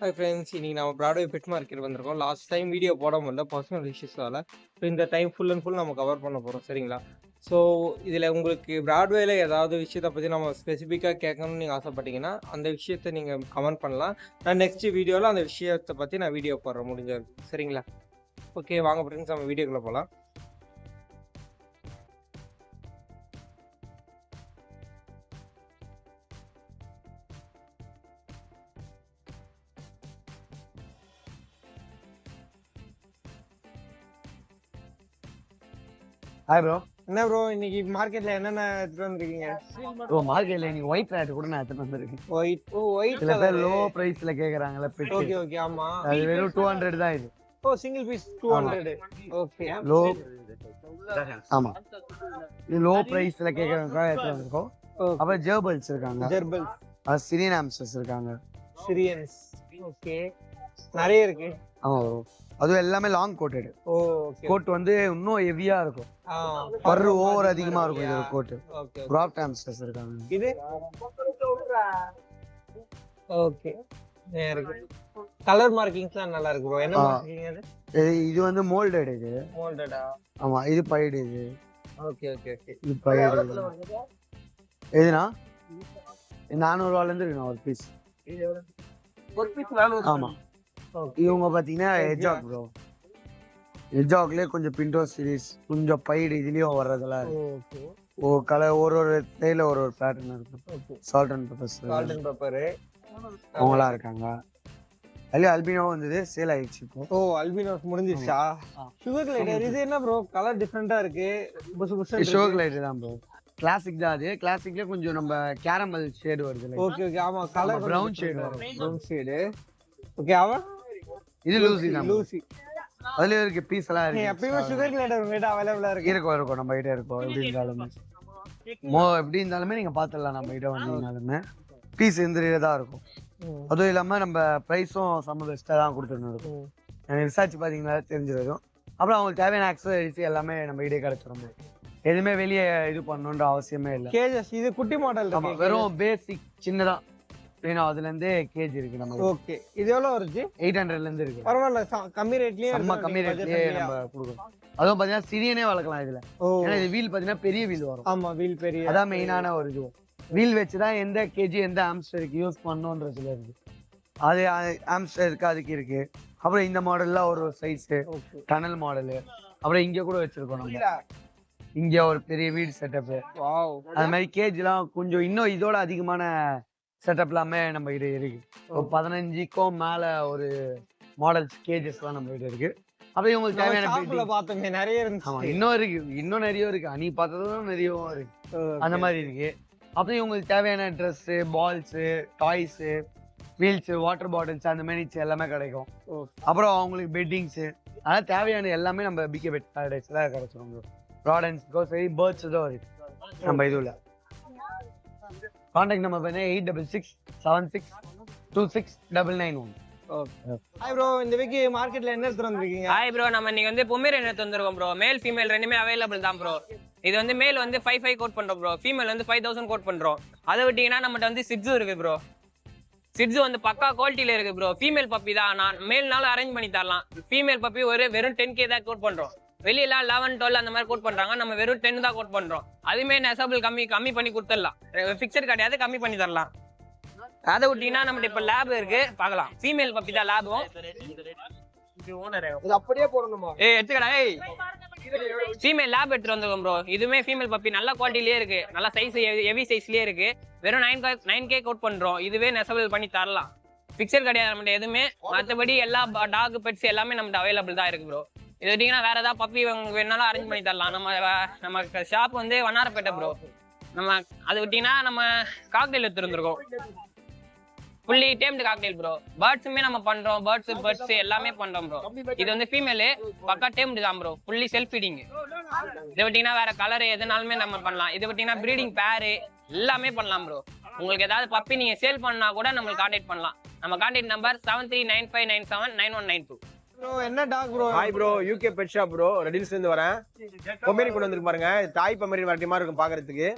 Hi friends, இன்னைக்கு நம்ம Broadway bed market வந்திருக்கோம். லாஸ்ட் டைம் வீடியோ போட முடியல பர்சனல் இஷ்யூஸால். ஸோ இந்த டைம் ஃபுல் அண்ட் ஃபுல் நம்ம கவர் பண்ண போகிறோம், சரிங்களா? ஸோ இதில் உங்களுக்கு பிராட்வேல ஏதாவது விஷயத்தை பற்றி நம்ம ஸ்பெசிஃபிக்காக கேட்கணும்னு நீங்கள் ஆசைப்பட்டீங்கன்னா அந்த விஷயத்தை நீங்கள் கமெண்ட் பண்ணலாம். நான் நெக்ஸ்ட் வீடியோவில் அந்த விஷயத்தை பற்றி நான் வீடியோ போடுறேன் முடிஞ்சது, சரிங்களா? ஓகே, வாங்க ஃப்ரெண்ட்ஸ், நம்ம வீடியோக்குள்ளே போகலாம். Hi bro. என்ன ப்ரோ, இன்னைக்கு மார்க்கெட்ல என்னென்ன எடுத்துட்டு வந்திருக்கீங்க? ப்ரோ மார்க்கெட்ல இன்னைக்கு ஒயிட் ரேட் கூட நான் எடுத்துட்டு வந்திருக்கேன். ஒயிட் சில பேர் லோ பிரைஸ்ல கேக்குறாங்கல பெட். ஓகே ஓகே, ஆமா. அது வெறும் 200 தான் இது. Single piece 200. Okay, low. ஆமா, இது லோ பிரைஸ்ல கேக்குறவங்க எடுத்துட்டு வந்திருக்கோம். அப்புறம் ஜெர்பல்ஸ் இருக்காங்க. ஜெர்பல்ஸ், அது சிரியன் ஆம்ஸ்டர்ஸ் இருக்காங்க. சிரியன்ஸ், ஓகே, நிறைய இருக்கு. ஆமா ப்ரோ, அது எல்லாமே லாங் கோட்டட். ஓகே, கோட் வந்து இன்னும் ஹெவியா இருக்கும். பர்ரு ஓவர் அதிகமா இருக்கும் இது கோட். ஓகே, கிராஃப்ட் ஆம்ஸ்டர்ஸ் இருக்காங்க. இது ஓகே, இருக்கு. கலர் மார்க்கிங்ஸ்லாம் நல்லா இருக்கு ப்ரோ. என்ன மார்க்கிங் அது? இது வந்து மோல்டட். இது மோல்டடா? ஆமா, இது பைடு. இது ஓகே ஓகே ஓகே. இது பைடு. எதுனா 400 ரூபாயில இருந்து இருக்கு ஒரு பீஸ். ஒரு பீஸ் 400? ஆமா. இவங்க பாத்தீங்கன்னா எஜாக் ப்ரோ. எஜாக்லயே கொஞ்சம் பிண்டோ சீரிஸ், கொஞ்சம் பைடு இதுலயும் வர்றதெல்லாம் இருக்கு. ஓ கலர் ஒரு தேயில ஒரு பேட்டர்ன் இருக்கு. Salt and pepper, salt and pepper அவங்களா இருக்காங்க. அதுல அல்பினோ வந்தது, சேல் ஆயிடுச்சு இப்போ. அல்பினோஸ் முடிஞ்சிருச்சா? சுகர் கிளைடர் இது என்ன ப்ரோ, கலர் டிஃபரெண்டா இருக்கு. சுகர் கிளைடர் தான் ப்ரோ. கிளாசிக் தான். அது கிளாசிக்ல கொஞ்சம் நம்ம கேரமல் ஷேட் வருது. ஓகே ஓகே, ஆமா, கலர் பிரவுன் ஷேட் வரும். Brown shade. ஓகே, இது லூசி தான். லூசி. அதுல இருக்கு பீஸ் எல்லாம் இருக்கு. எப்பயுமே சுகர் கிளைடர் உங்ககிட்ட அவைலபிளா இருக்கு? இருக்கும் நம்ம கிட்ட இருக்கும். எப்படி இருந்தாலுமே எப்படி இருந்தாலுமே நீங்க பாத்துடலாம். நம்ம கிட்ட வந்தீங்கனாலுமே பீஸ் தான் இருக்கும். அதுவும் இல்லாம நம்ம பிரைஸும் செம்ம பெஸ்டா தான் கொடுத்துட்டு இருக்கோம். எனக்கு ரிசர்ச் பாத்தீங்கன்னா தெரிஞ்சிடும். அப்புறம் அவங்களுக்கு தேவையான ஆக்சசரிஸ் எல்லாமே நம்ம கிட்டே கிடைச்சிடும். எதுவுமே வெளியே இது பண்ணணுன்ற அவசியமே இல்லை. கேஜஸ் இது குட்டி மாடல் இருக்கு. வெறும் பேசிக் சின்னதா வேணும், அதுல இருந்து கேஜ் இருக்கு நம்ம. ஓகே, இது எவ்வளவு வருது? 800ல இருந்து இருக்கு. பரவாயில்ல, கம்மி ரேட்லயே. நம்ம கம்மி ரேட்லயே நம்ம கொடுக்கணும். அதுவும் பாத்தீங்கன்னா சிரியனே வளர்க்கலாம் இதுல. ஏன்னா இது வீல் பாத்தீங்கன்னா பெரிய வீல் வரும். ஆமா, வீல் பெரிய. அதான் மெயினான ஒரு இது. வீல் வச்சுதான் எந்த கேஜி எந்த ஆம்ஸ்டருக்கு யூஸ் பண்ணணும்ன்றதுல இருக்கு. அது ஆம்ஸ்டருக்கு அதுக்கு இருக்கு. அப்புறம் இந்த மாடல்ல ஒரு சைஸ் டனல் மாடல். அப்புறம் இங்க கூட வச்சிருக்கோம் நம்ம. இங்க ஒரு பெரிய வீடு செட்டப். அது மாதிரி கேஜ் எல்லாம் கொஞ்சம் இன்னும் இதோட அதிகமான செட்டப் எல்லாமே நம்ம கிட்ட இருக்கு. 15க்கும் மேல ஒரு மாடல்ஸ் கேஜஸ் எல்லாம் நம்ம கிட்ட இருக்கு. அப்புறம் உங்களுக்கு தேவையான பார்த்தோமே நிறைய இருந்துச்சு. இன்னும் இருக்கு, இன்னும் நிறைய இருக்கு. நீ பார்த்ததும் நிறையவும் இருக்கு. அந்த மாதிரி இருக்கு. அப்புறம் இவங்களுக்கு தேவையான dress, balls, toys, wheels, water bottles, அந்த மாதிரி எல்லாமே கிடைக்கும். அப்புறம் அவங்களுக்கு பெட்டிங்ஸ், அதெல்லாம் தேவையான எல்லாமே நம்ம பிகே பெட் பேரடைஸ் தான் கிடைச்சிரும். ப்ராடக்ட்ஸ்க்கோ சரி, பேர்ட்ஸ் தான் இருக்கு நம்ம இதுல. கான்டாக்ட் நம்பர் பண்ணி 8676269991. ஹாய் ப்ரோ, இந்த வீக் மார்க்கெட்ல என்ன எடுத்து வந்திருக்கீங்க? ஹாய் ப்ரோ, நம்ம இன்னைக்கு வந்து பொமேரியன் எடுத்து வந்திருக்கோம் ப்ரோ. மேல் ஃபீமேல் ரெண்டுமே அவைலபிள் தான் ப்ரோ. இது வந்து மேல் வந்து 55 கோட் பண்றோம் ப்ரோ. ஃபீமேல் வந்து 5000 கோட் பண்றோம். அதை விட்டீங்கன்னா நம்மகிட்ட வந்து சிட்ஸு இருக்கு ப்ரோ. சிட்ஸு வந்து பக்கா குவாலிட்டியில இருக்கு ப்ரோ. ஃபீமேல் பப்பி தான், நான் மேல்னாலும் அரேஞ்ச் பண்ணி தரலாம். ஃபீமேல் பப்பி வெறும் 10K தான் கோட் பண்றோம். வெளியெல்லாம் 11, 12 அந்த மாதிரி கோட் பண்றாங்க. நம்ம வெறும் 10 தான் கோட் பண்றோம். அதுமே நெசபிள் கம்மி பண்ணி கொடுத்துடலாம். ஃபிக்ஸட் கிடையாது, கம்மி பண்ணி தரலாம். அதை விட்டீங்கன்னா நம்மகிட்ட இப்ப லேப் இருக்கு, பார்க்கலாம். ஃபீமேல் பப்பி தான் லேபும். அப்படியே போடணுமா? எடுத்துக்கடா. ஃபீமேல் லேப் எடுத்துட்டு வந்திருக்கோம் ப்ரோ. இதுவுமே ஃபீமேல் பப்பி நல்ல குவாலிட்டிலேயே இருக்கு. நல்ல சைஸ், ஹெவி சைஸ்லயே இருக்கு. வெறும் 9K கோட் பண்றோம். இதுவே நெசபிள் பண்ணி தரலாம். பிக்சர் கிடையாது நம்மகிட்ட எதுவுமே. மற்றபடி எல்லா டாக் பெட்ஸ் எல்லாமே நம்மகிட்ட அவைலபிள் தான் இருக்கு ப்ரோ. இது விட்டீங்கன்னா வேற ஏதாவது பப்பி வேணாலும் அரேஞ்ச் பண்ணி தரலாம். நம்ம ஷாப் வந்து வண்ணாரப்பேட்டை ப்ரோ. நம்ம அது விட்டீங்கன்னா நம்ம காக்டெயில் எடுத்துருந்துருக்கோம். Fully tamed cocktail bro. பேர்ட்ஸுமே நம்ம பண்றோம். பேர்ட்ஸ் எல்லாமே பண்றோம் ப்ரோ. இது வந்து ஃபீமேலு பக்கா டேம்டு தான் ப்ரோ. Fully self feeding. இதை விட்டீங்கன்னா வேற கலரு எதுனாலுமே நம்ம பண்ணலாம். இது விட்டீங்கன்னா ப்ரீடிங் பேரு எல்லாமே பண்ணலாம் ப்ரோ. உங்களுக்கு ஏதாவது பப்பி நீங்க சேல் பண்ணா கூட நம்மளுக்கு கான்டாக்ட் பண்ணலாம். நம்ம கான்டாக்ட் நம்பர் 7395979192. ப்ரோ என்ன dog bro? Hi bro, UK pet shop bro. ரெடில்ஸ்ல இருந்து வரேன். பொமேரியன் கொண்டு வந்திருக்கு பாருங்க. தாய் பொமேரியன் வெரைட்டி மாதிரி இருக்கும் பாக்குறதுக்கு.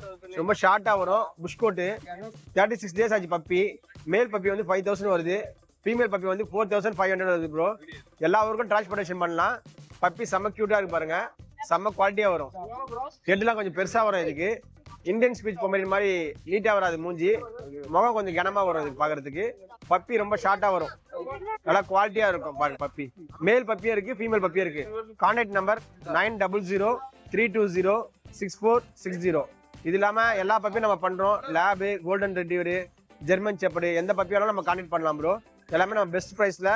ரொம்ப ஷார்ட்டா வரும். Plush coat. 36 டேஸ் ஆச்சு பப்பி. மேல் பப்பி வந்து 5000 வருது. ஃபீமேல் பப்பி வந்து 4500 வருது ப்ரோ. எல்லா ஊருக்கும் டிரான்ஸ்போர்ட்டேஷன் பண்ணலாம். பப்பி செம்ம கியூட்டா இருக்கு பாருங்க, செம்ம குவாலிட்டியா வரும். ஹெட்லாம் கொஞ்சம் பெருசா வரும். இதுக்கு இந்தியன் ஸ்பீச் பொமேரியன் மாதிரி நீட்டா வராது மூஞ்சி, முகம் கொஞ்சம் கனமா வரும் இதுக்கு பாக்குறதுக்கு. பப்பி ரொம்ப ஷார்ட்டா வரும், நல்லா குவாலிட்டியா இருக்கும் பாருங்க. பப்பி மேல் பப்பியும் இருக்கு, ஃபீமேல் பப்பியும் இருக்கு. Contact number 9003206460. இது இல்லாம எல்லா பப்பியும் நம்ம பண்றோம். Lab, golden retriever, German shepherd, எந்த பப்பியாலும் நம்ம கான்டாக்ட் பண்ணலாம் ப்ரோ. எல்லாமே நம்ம பெஸ்ட் ப்ரைஸ்ல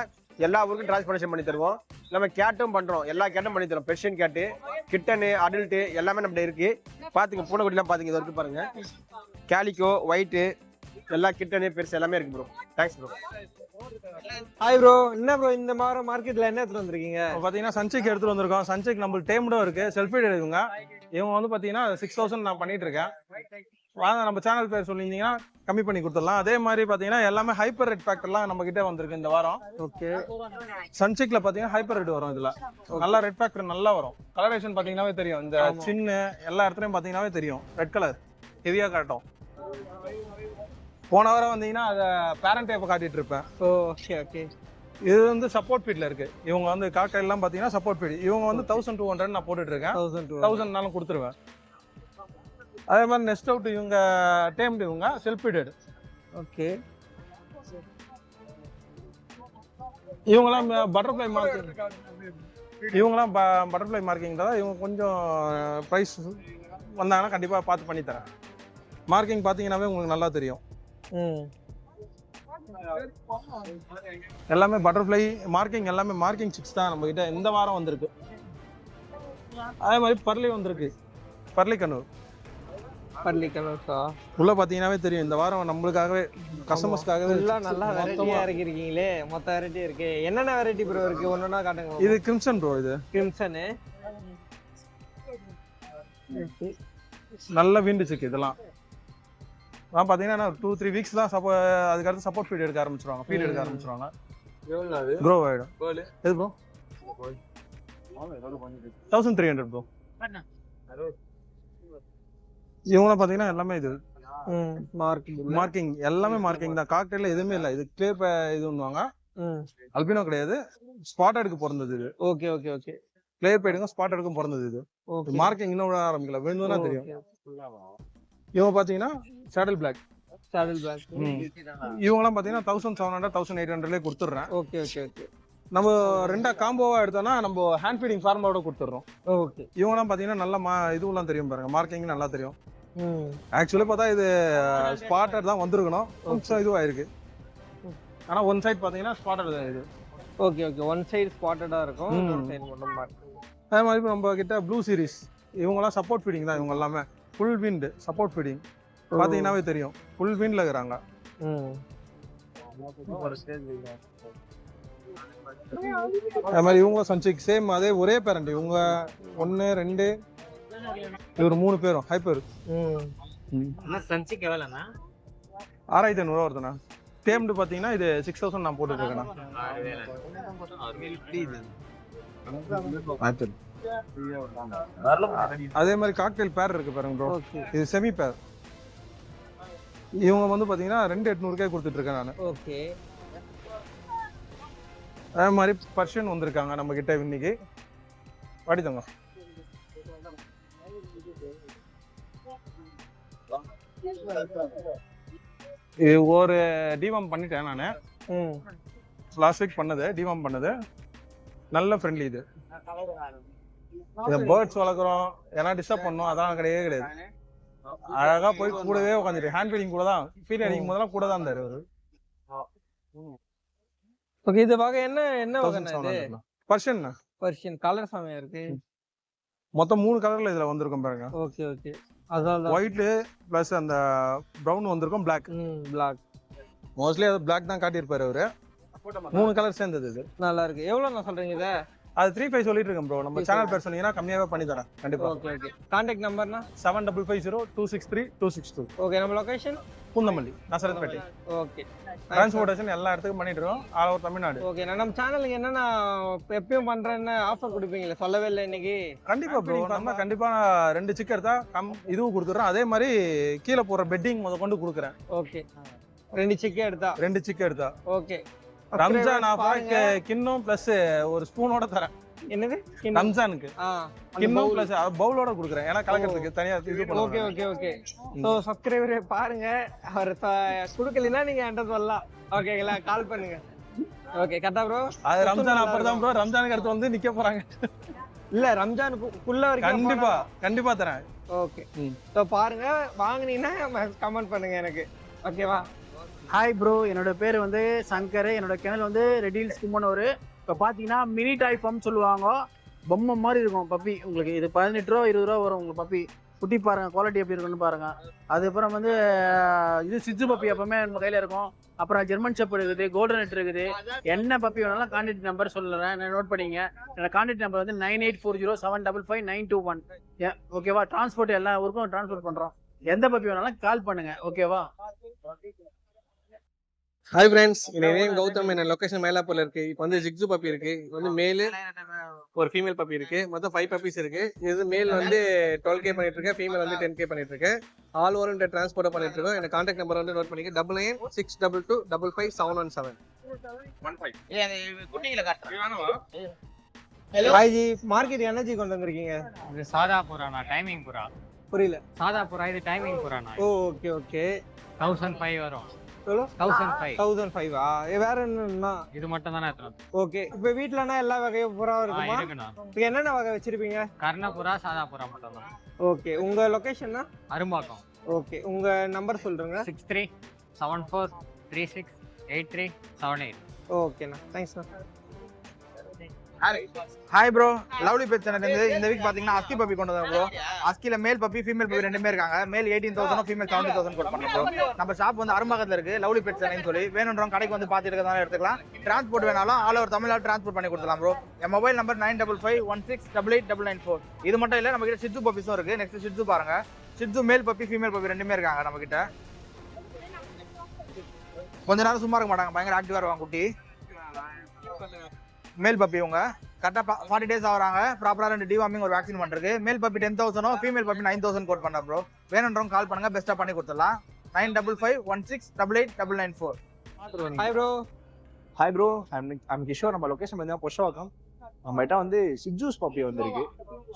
எல்லா ஊருக்கும் டிரான்ஸ்போர்ட்டேஷன் பண்ணி தருவோம். நம்ம கேட்டும் பண்றோம், எல்லா கேட்டும் பண்ணி தரோம். பெர்ஷியன் கேட்டு, கிட்டனு, அடல்ட்டு எல்லாமே நம்ம இருக்கு. பாத்துங்க, பூனைக்குட்டிலாம் பாத்துங்க, இது வரைக்கும் பாருங்க. கேலிக்கோ, ஒயிட்டு, எல்லா கிட்டனு பெருசு எல்லாமே இருக்கு bro. Thanks bro. Hi bro, என்ன ப்ரோ இந்த வாரம் மார்க்கெட்ல என்ன எடுத்துட்டு வந்திருக்கீங்க? பாத்தீங்கன்னா சன்செக் எடுத்துட்டு வந்திருக்கோம். சன்செக் நம்மளுக்கு டேம்டும் இருக்கு, செல்ஃபீட் எடுக்குங்க. இவங்க வந்து பாத்தீங்கன்னா 6000 நான் பண்ணிட்டு இருக்கேன். வாங்க, நம்ம சேனல் பேர் சொல்லியிருந்தீங்கன்னா கம்மி பண்ணி கொடுத்துடலாம். அதே மாதிரி பாத்தீங்கன்னா எல்லாமே ஹைப்பர் ரெட் ஃபேக்டர்லாம் நம்ம கிட்ட வந்திருக்கு இந்த வாரம். ஓகே, சன்செக்ல பாத்தீங்கன்னா ஹைப்பர் ரெட் வரும். இதுல நல்லா ரெட் ஃபேக்டர் நல்லா வரும். கலரேஷன் பாத்தீங்கன்னாவே தெரியும், இந்த சின்ன எல்லா இடத்துலயும் பாத்தீங்கன்னாவே தெரியும். ரெட் கலர் ஹெவியா காட்டும். போன வாரம் வந்தீங்கன்னா அதை பேரண்ட் டைப் காட்டிட்டு இருப்பேன். Okay okay. இது வந்து சப்போர்ட் ஃபீட்ல இருக்கு. இவங்க வந்து காக்கா எல்லாம் பாத்தீங்கன்னா சப்போர்ட் ஃபீட். இவங்க வந்து 1200 நான் போட்டுட்டு இருக்கேன். 1000 கொடுத்துருவேன். அதே மாதிரி நெஸ்ட் அவுட் இவங்க டேம்டு, இவங்க செல்ஃப் ஃபீடட். ஓகே, இவங்கலாம் பட்டர்ஃப்ளை மார்க்கிங். இவங்கலாம் பட்டர்ஃப்ளை மார்க்கிங் தான். இவங்க கொஞ்சம் ப்ரைஸ் வந்தாங்கன்னா கண்டிப்பா பார்த்து பண்ணி தரேன். மார்க்கிங் பாத்தீங்கன்னாவே உங்களுக்கு நல்லா தெரியும். எல்லாமே பட்டர்ஃப்ளை மார்க்கிங், எல்லாமே மார்க்கிங் சிக்ஸ் தான் நம்ம கிட்ட இந்த வாரம் வந்திருக்கு. அதே மாதிரி பர்லி வந்திருக்கு, பர்லி கண்ணூர். பர்லி கலர்ஸா உள்ள பாத்தீங்கன்னாவே தெரியும். இந்த வாரம் நம்மளுக்காகவே கஸ்டமர்ஸ்க்காகவே எல்லாம் நல்லா வெரைட்டியா இருக்கீங்களே. மொத்த வெரைட்டி இருக்கு. என்னென்ன வெரைட்டி ப்ரோ இருக்கு? ஒன்னொன்னா காட்டுங்க. இது கிரிம்சன் ப்ரோ. இது கிரிம்சன் நல்ல விண்டுச்சுக்கு. இதெல்லாம் பாத்தீங்கன்னா 2-3 வீக்ஸ் தான் அதுக்கடுத்து சப்போர்ட் ஃபீட் எடுக்க ஆரம்பிச்சிருவாங்க. ஃபீட் எடுக்க ஆரம்பிச்சிருவாங்க. க்ரோ ஆயிடும். எது ப்ரோ? 1300 ப்ரோ. இவங்களாம் பாத்தீங்கன்னா எல்லாமே இது மார்க்கிங், எல்லாமே மார்க்கிங் தான். காக்டெயில எதுவுமே இல்லை. இது கிளியர் இதுவாங்க, அல்பினோ கிடையாது. ஸ்பாட் எடுக்க பிறந்தது இது. Okay okay okay. கிளியர் போயிடுங்க, ஸ்பாட் எடுக்க பிறந்தது இது. மார்க்கிங் இன்னும் விட ஆரம்பிக்கல, விழுந்தா தெரியும். இவங்க பாத்தீங்கன்னா சாடல் பிளாக். இவங்கலாம் பாத்தீங்கன்னா 1700 1800 கொடுத்துடுறேன். Okay okay okay. நம்ம ரெண்டா காம்போவா எடுத்தோம்னா நம்ம ஹேண்ட் ஃபீடிங் ஃபார்மோட கொடுத்துடுறோம். ஓகே. இவங்கலாம் பாத்தீங்கன்னா நல்லா இதுவெல்லாம் தெரியும் பாருங்க, மார்க்கிங் நல்லா தெரியும். ஆக்சுவலி பார்த்தா இது ஸ்பாட்டர் தான் வந்திருக்கணும், கொஞ்சம் இதுவாயிருக்கு. ஆனா ஒன் சைட் பாத்தீங்கன்னா ஸ்பாட்டர் தான் இது. Okay okay. ஒன் சைடு ஸ்பாட்டடா இருக்கும், ஒன் சைடு மட்டும் மார்க்கிங். அதே மாதிரி நம்ம கிட்ட ப்ளூ சீரிஸ், இவங்கலாம் சப்போர்ட் ஃபீடிங் தான். இவங்க எல்லாமே ஃபுல் விண்ட் சப்போர்ட் ஃபீடிங் பாத்தீங்கன்னாவே தெரியும். ஃபுல் விண்ட்ல இருக்கிறாங்க. அது மாதிரி இவங்க சன்செக் சேம், அதே ஒரே பேரண்ட். இவங்க 1 2 இவர் 3 பேரும் ஹைப்பர். சன்செக் எவ்வளவுனா? 6500 வருதுண்ணா. டேம்டு பாத்தீங்கன்னா இது 6000 நான் போட்டுட்டு இருக்கேன். அதே மாதிரி காக்டெயில் பேர் இருக்கு பாருங்க ப்ரோ. இது செமி பேர். இவங்க வந்து பாத்தீங்கன்னா 2800 கொடுத்துட்டு இருக்கேன் நான். ஓகே. அதே மாதிரி பர்ஷியன் வந்திருக்காங்க நம்ம கிட்ட இன்னைக்கு. படித்தவங்க இது ஒரு டிவார்ம் பண்ணிட்டேன் நானு. லாஸ்ட் வீக் பண்ணது, டிவார்ம் பண்ணது. நல்ல ஃப்ரெண்ட்லி இது. இதை பேர்ட்ஸ் வளர்க்குறோம், ஏன்னா டிஸ்டர்ப் பண்ணோம் அதான் கிடையவே கிடையாது. அழகா போய் கூடவே உட்காந்துட்டு ஹேண்ட் ஃபீடிங் கூட தான், ஃபீட் அடிக்கும் போதெல்லாம் கூட தான் இருந்தாரு அவரு. ஓகே. இது வகை என்ன வகைன்னா இது? பர்ஷியன். பர்ஷியன் கலர் சமையா இருக்கு. மொத்தம் 3 கலர்ல இதுல வந்திருக்கும் பாருங்க. Okay okay. அதான் ஒயிட் பிளஸ் அந்த பிரவுன் வந்திருக்கும், பிளாக். பிளாக் மோஸ்ட்லி அது பிளாக் தான் காட்டியிருப்பாரு அவரு. 3 கலர் சேர்ந்தது இது. நல்லா இருக்கு. எவ்வளவு நான் சொல்றீங்க இத? அது 35 சொல்லிட்டு இருக்கேன் ப்ரோ. நம்ம சேனல் பேர் சொன்னீங்கன்னா கம்மியாவே பண்ணி தரேன் கண்டிப்பா. Okay okay. கான்டாக்ட் நம்பர்னா 7550263262. ஓகே. நம்ம location Poonamallee, Nazarethpettai. Okay. Transportation எல்லா இடத்துக்கும் பண்ணிட்டு இருக்கோம், ஆல் ஓவர் தமிழ்நாடு. ஓகே. நான் நம்ம சேனலுக்கு என்னன்னா எப்பயும் பண்றேன்னு ஆஃபர் கொடுப்பீங்களே, சொல்லவே இல்லை இன்னைக்கு. கண்டிப்பா ப்ரோ, நம்ம கண்டிப்பா 2 சிக்கன் எடுத்தா இதுவும் கொடுத்துறேன். அதே மாதிரி கீழே போற பெட்டிங் முத கொண்டு கொடுக்குறேன். ஓகே. 2 சிக்கன் எடுத்தா 2 சிக்கன் எடுத்தா ஓகே. ரம்ஜான் ஆஃபருக்கு கிண்ணம் பிளஸ் ஒரு ஸ்பூனோட தரேன். என்னது ரம்ஜானுக்கு கிண்ணம் பிளஸ் பவுலோட கொடுக்குறேன். ஏன்னா கலக்கிறதுக்கு தனியா இது ஓகே பண்ணுவாங்க. Okay okay. ஸோ சப்ஸ்கிரைபர் பாருங்க, அவர் கொடுக்கலன்னா நீங்க என்கிட்ட சொல்லலாம். ஓகேங்களா, கால் பண்ணுங்க. ஓகே கரெக்டா ப்ரோ. அது ரம்ஜான் ஆஃபர் தான் ப்ரோ. ரம்ஜானுக்கு அடுத்து வந்து நிக்க போறாங்க. இல்ல ரம்ஜானுக்குள்ள வரைக்கும் கண்டிப்பா கண்டிப்பா தரேன். ஓகே. ஸோ பாருங்க, வாங்குனீங்கன்னா கமெண்ட் பண்ணுங்க எனக்கு. ஓகேவா? ஹாய் ப்ரோ, என்னோட பேர் வந்து சங்கர். என்னோட சேனல் வந்து ரெடில்ஸ் கும்மனூர். இப்போ பார்த்தீங்கன்னா மினி டாய் ஃபார்ம் சொல்லுவாங்க. பொம்மை மாதிரி இருக்கும் பப்பி. உங்களுக்கு இது 18 ரூபா 20 ரூபா வரும் உங்களுக்கு பப்பி. குட்டி பாருங்க, குவாலிட்டி எப்படி இருக்குன்னு பாருங்க. அதுக்கப்புறம் வந்து இது சிஜு பப்பி எப்பவுமே நம்ம கையில இருக்கும். அப்புறம் ஜெர்மன் ஷெப்பர்ட் இருக்குது, கோல்டன் ரெட் இருக்குது. என்ன பப்பி வேணாலும் கான்டாக்ட் நம்பர் சொல்லுறேன், நோட் பண்ணிங்க. என்னோட கான்டாக்ட் நம்பர் வந்து 9840755591. ஓகேவா? டிரான்ஸ்போர்ட் எல்லா ஊருக்கும் டிரான்ஸ்போர்ட் பண்றோம். எந்த பப்பி வேணாலும் கால் பண்ணுங்க. ஓகேவா? ஹாய் ஃப்ரெண்ட்ஸ், என் நேம் கௌதம். என்ன லொகேஷன் மயிலாப்பூர்ல இருக்கு. இப்போ வந்து ஜிக்ஸு பப்பி இருக்கு. வந்து மேலு ஒரு ஃபீமேல் பப்பி இருக்கு. மொத்தம் 5 பப்பீஸ் இருக்கு. இது மேல் வந்து 12K பண்ணிட்டு இருக்கேன், ஃபீமேல் வந்து 10K பண்ணிட்டு இருக்கேன். ஆல் ஓவர் இந்தியா டிரான்ஸ்போர்ட் பண்ணிட்டு இருக்கோம். எனக்கு கான்டாக்ட் நம்பர் வந்து நோட் பண்ணிக்க 9962255717. ஹாய் ஜி, மார்க்கெட் எனர்ஜி கொண்டு வந்திருக்கீங்க. இது சாதா புறாண்ணா, டைமிங் புறா. புரியல. சாதா புறா, இது டைமிங் புறாண்ணா. Okay okay. 1005 வரும். எவ்வளோ? 1005. 1005. வேற என்னன்னா? இது மட்டும் தானே எடுத்துரும். ஓகே. இப்போ வீட்லனா எல்லா வகையும் புறா இருக்குமா? இருக்குண்ணா. இப்போ என்னென்ன வகை வச்சிருப்பீங்க? கர்ண புறா, சாதா புறா மட்டும் தான். ஓகே. உங்க லொகேஷன்னா? அரும்பாக்கம். ஓகே. உங்க நம்பர் சொல்றீங்க. 6374368378. ஓகேண்ணா, தேங்க்ஸ்ண்ணா. Hi bro, lovely pet channel இருந்து இந்த வீக் பாத்தீங்கன்னா அஸ்கி பப்பி கொண்டு வந்தோம் bro. அஸ்கில male puppy female puppy ரெண்டுமே இருக்காங்க. மேல் 18,000 ஃபீமேல் 70,000 கோட் பண்ணோம் ப்ரோ. நம்ம ஷாப் வந்து அரும்பாக்கத்துல இருக்கு, லவ்லி பெட் சேனல்னு சொல்லி. வேணும்ன்றவங்க கடைக்கு வந்து பார்த்து எடுக்கிறதால எடுத்துக்கலாம். டிரான்ஸ்போர்ட் வேணாலும் ஆல் ஓவர் தமிழ்நாடு டிரான்ஸ்போர்ட் பண்ணி கொடுத்துலாம் ப்ரோ. என் மொபைல் நம்பர் 9551688994. இது மட்டும் இல்ல, நம்ம கிட்ட ஷிட்ஜு பப்பிஸும் இருக்கு. நெக்ஸ்ட் ஷிட்ஜு பாருங்க. Shih Tzu male puppy female puppy ரெண்டுமே இருக்காங்க நம்ம கிட்ட. கொஞ்ச நேரம் சும்மா இருக்க மாட்டாங்க, பயங்கர ஆக்டிவா இருவாங்க குட்டி. மேல் பப்பி உங்க கரெக்டாக 40 days ஆகிறாங்க. ப்ராப்பராக 2 டிவார்மிங் ஒரு வேக்சின் பண்ணிருக்கு. Male puppy 10,000, female puppy 9,000 quote பண்ண ப்ரோ. வேணுன்றவங்க கால் பண்ணுங்க, பெஸ்ட்டாக பண்ணி கொடுத்துடலாம். 9551688994. Hi bro. Hi bro, I'm Kishore. நம்ம லொகேஷன் வந்து பொஷவாக்கம். நம்மகிட்ட வந்து சிஜூஸ் பப்பி வந்திருக்கு.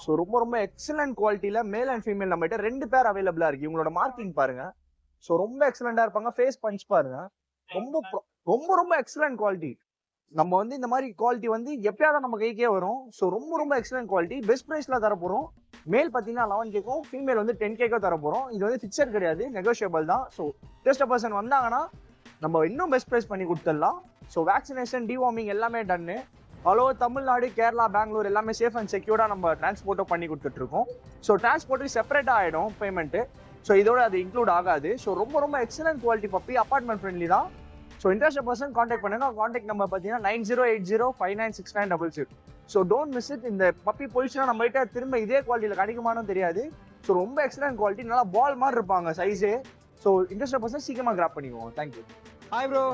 ஸோ ரொம்ப எக்ஸலண்ட் குவாலிட்டியில் மேல் அண்ட் ஃபீமேல் நம்மகிட்ட 2 பேர் அவைலபிளாக இருக்கு. இவங்களோட மார்க்கிங் பாருங்க. ஸோ ரொம்ப எக்ஸலண்டாக இருப்பாங்க. ஃபேஸ் பஞ்ச் பாருங்க, ரொம்ப எக்ஸலண்ட் குவாலிட்டி. நம்ம வந்து இந்த மாதிரி குவாலிட்டி வந்து எப்பயாவது நம்ம கைக்கே வரும். ஸோ ரொம்ப எக்ஸலண்ட் குவாலிட்டி. பெஸ்ட் ப்ரைஸ்ல தர போகிறோம். மேல் பார்த்தீங்கன்னா 11Kக்கும் ஃபீமேல் வந்து 10Kக்கும் தர போகிறோம். இது வந்து ஃபிக்ஸட் கிடையாது, நெகோஷியபிள் தான். ஸோ டெஸ்ட் பர்சன் வந்தாங்கன்னா நம்ம இன்னும் பெஸ்ட் ப்ரைஸ் பண்ணி கொடுத்துடலாம். ஸோ வேக்சினேஷன், டிவார்மிங் எல்லாமே டன்னு. ஆல் ஓவர் தமிழ்நாடு, கேரளா, பெங்களூர் எல்லாமே சேஃப் அண்ட் செக்யூர்டாக நம்ம டிரான்ஸ்போர்ட்டும் பண்ணி கொடுத்துட்ருக்கோம். ஸோ டிரான்ஸ்போர்ட்டுக்கு செப்பரேட்டாக ஆகிடும் பேமெண்ட்டு. ஸோ இதோட அது இன்க்ளூட் ஆகாது. ஸோ ரொம்ப excellent quality puppy, apartment friendly தான். ஸோ இன்ட்ரெஸ்ட் பர்சன் காண்டாக்ட் பண்ணுங்க. காண்டாக்ட் நம்பர் பார்த்தீங்கன்னா 9080596900. So don't miss it. இந்த பப்பி பொசிஷனாக நம்மகிட்ட திரும்ப இதே குவாலிட்டியில் கிடைக்குமானு தெரியாது. ஸோ ரொம்ப எக்ஸலண்ட் குவாலிட்டி, நல்லா பால் மாதிரி இருப்பாங்க சைஸே. ஸோ இன்ட்ரெஸ்ட் பர்சன் சீக்கிரமாக கிராப் பண்ணிக்குவோம். Thank you. Hi bro.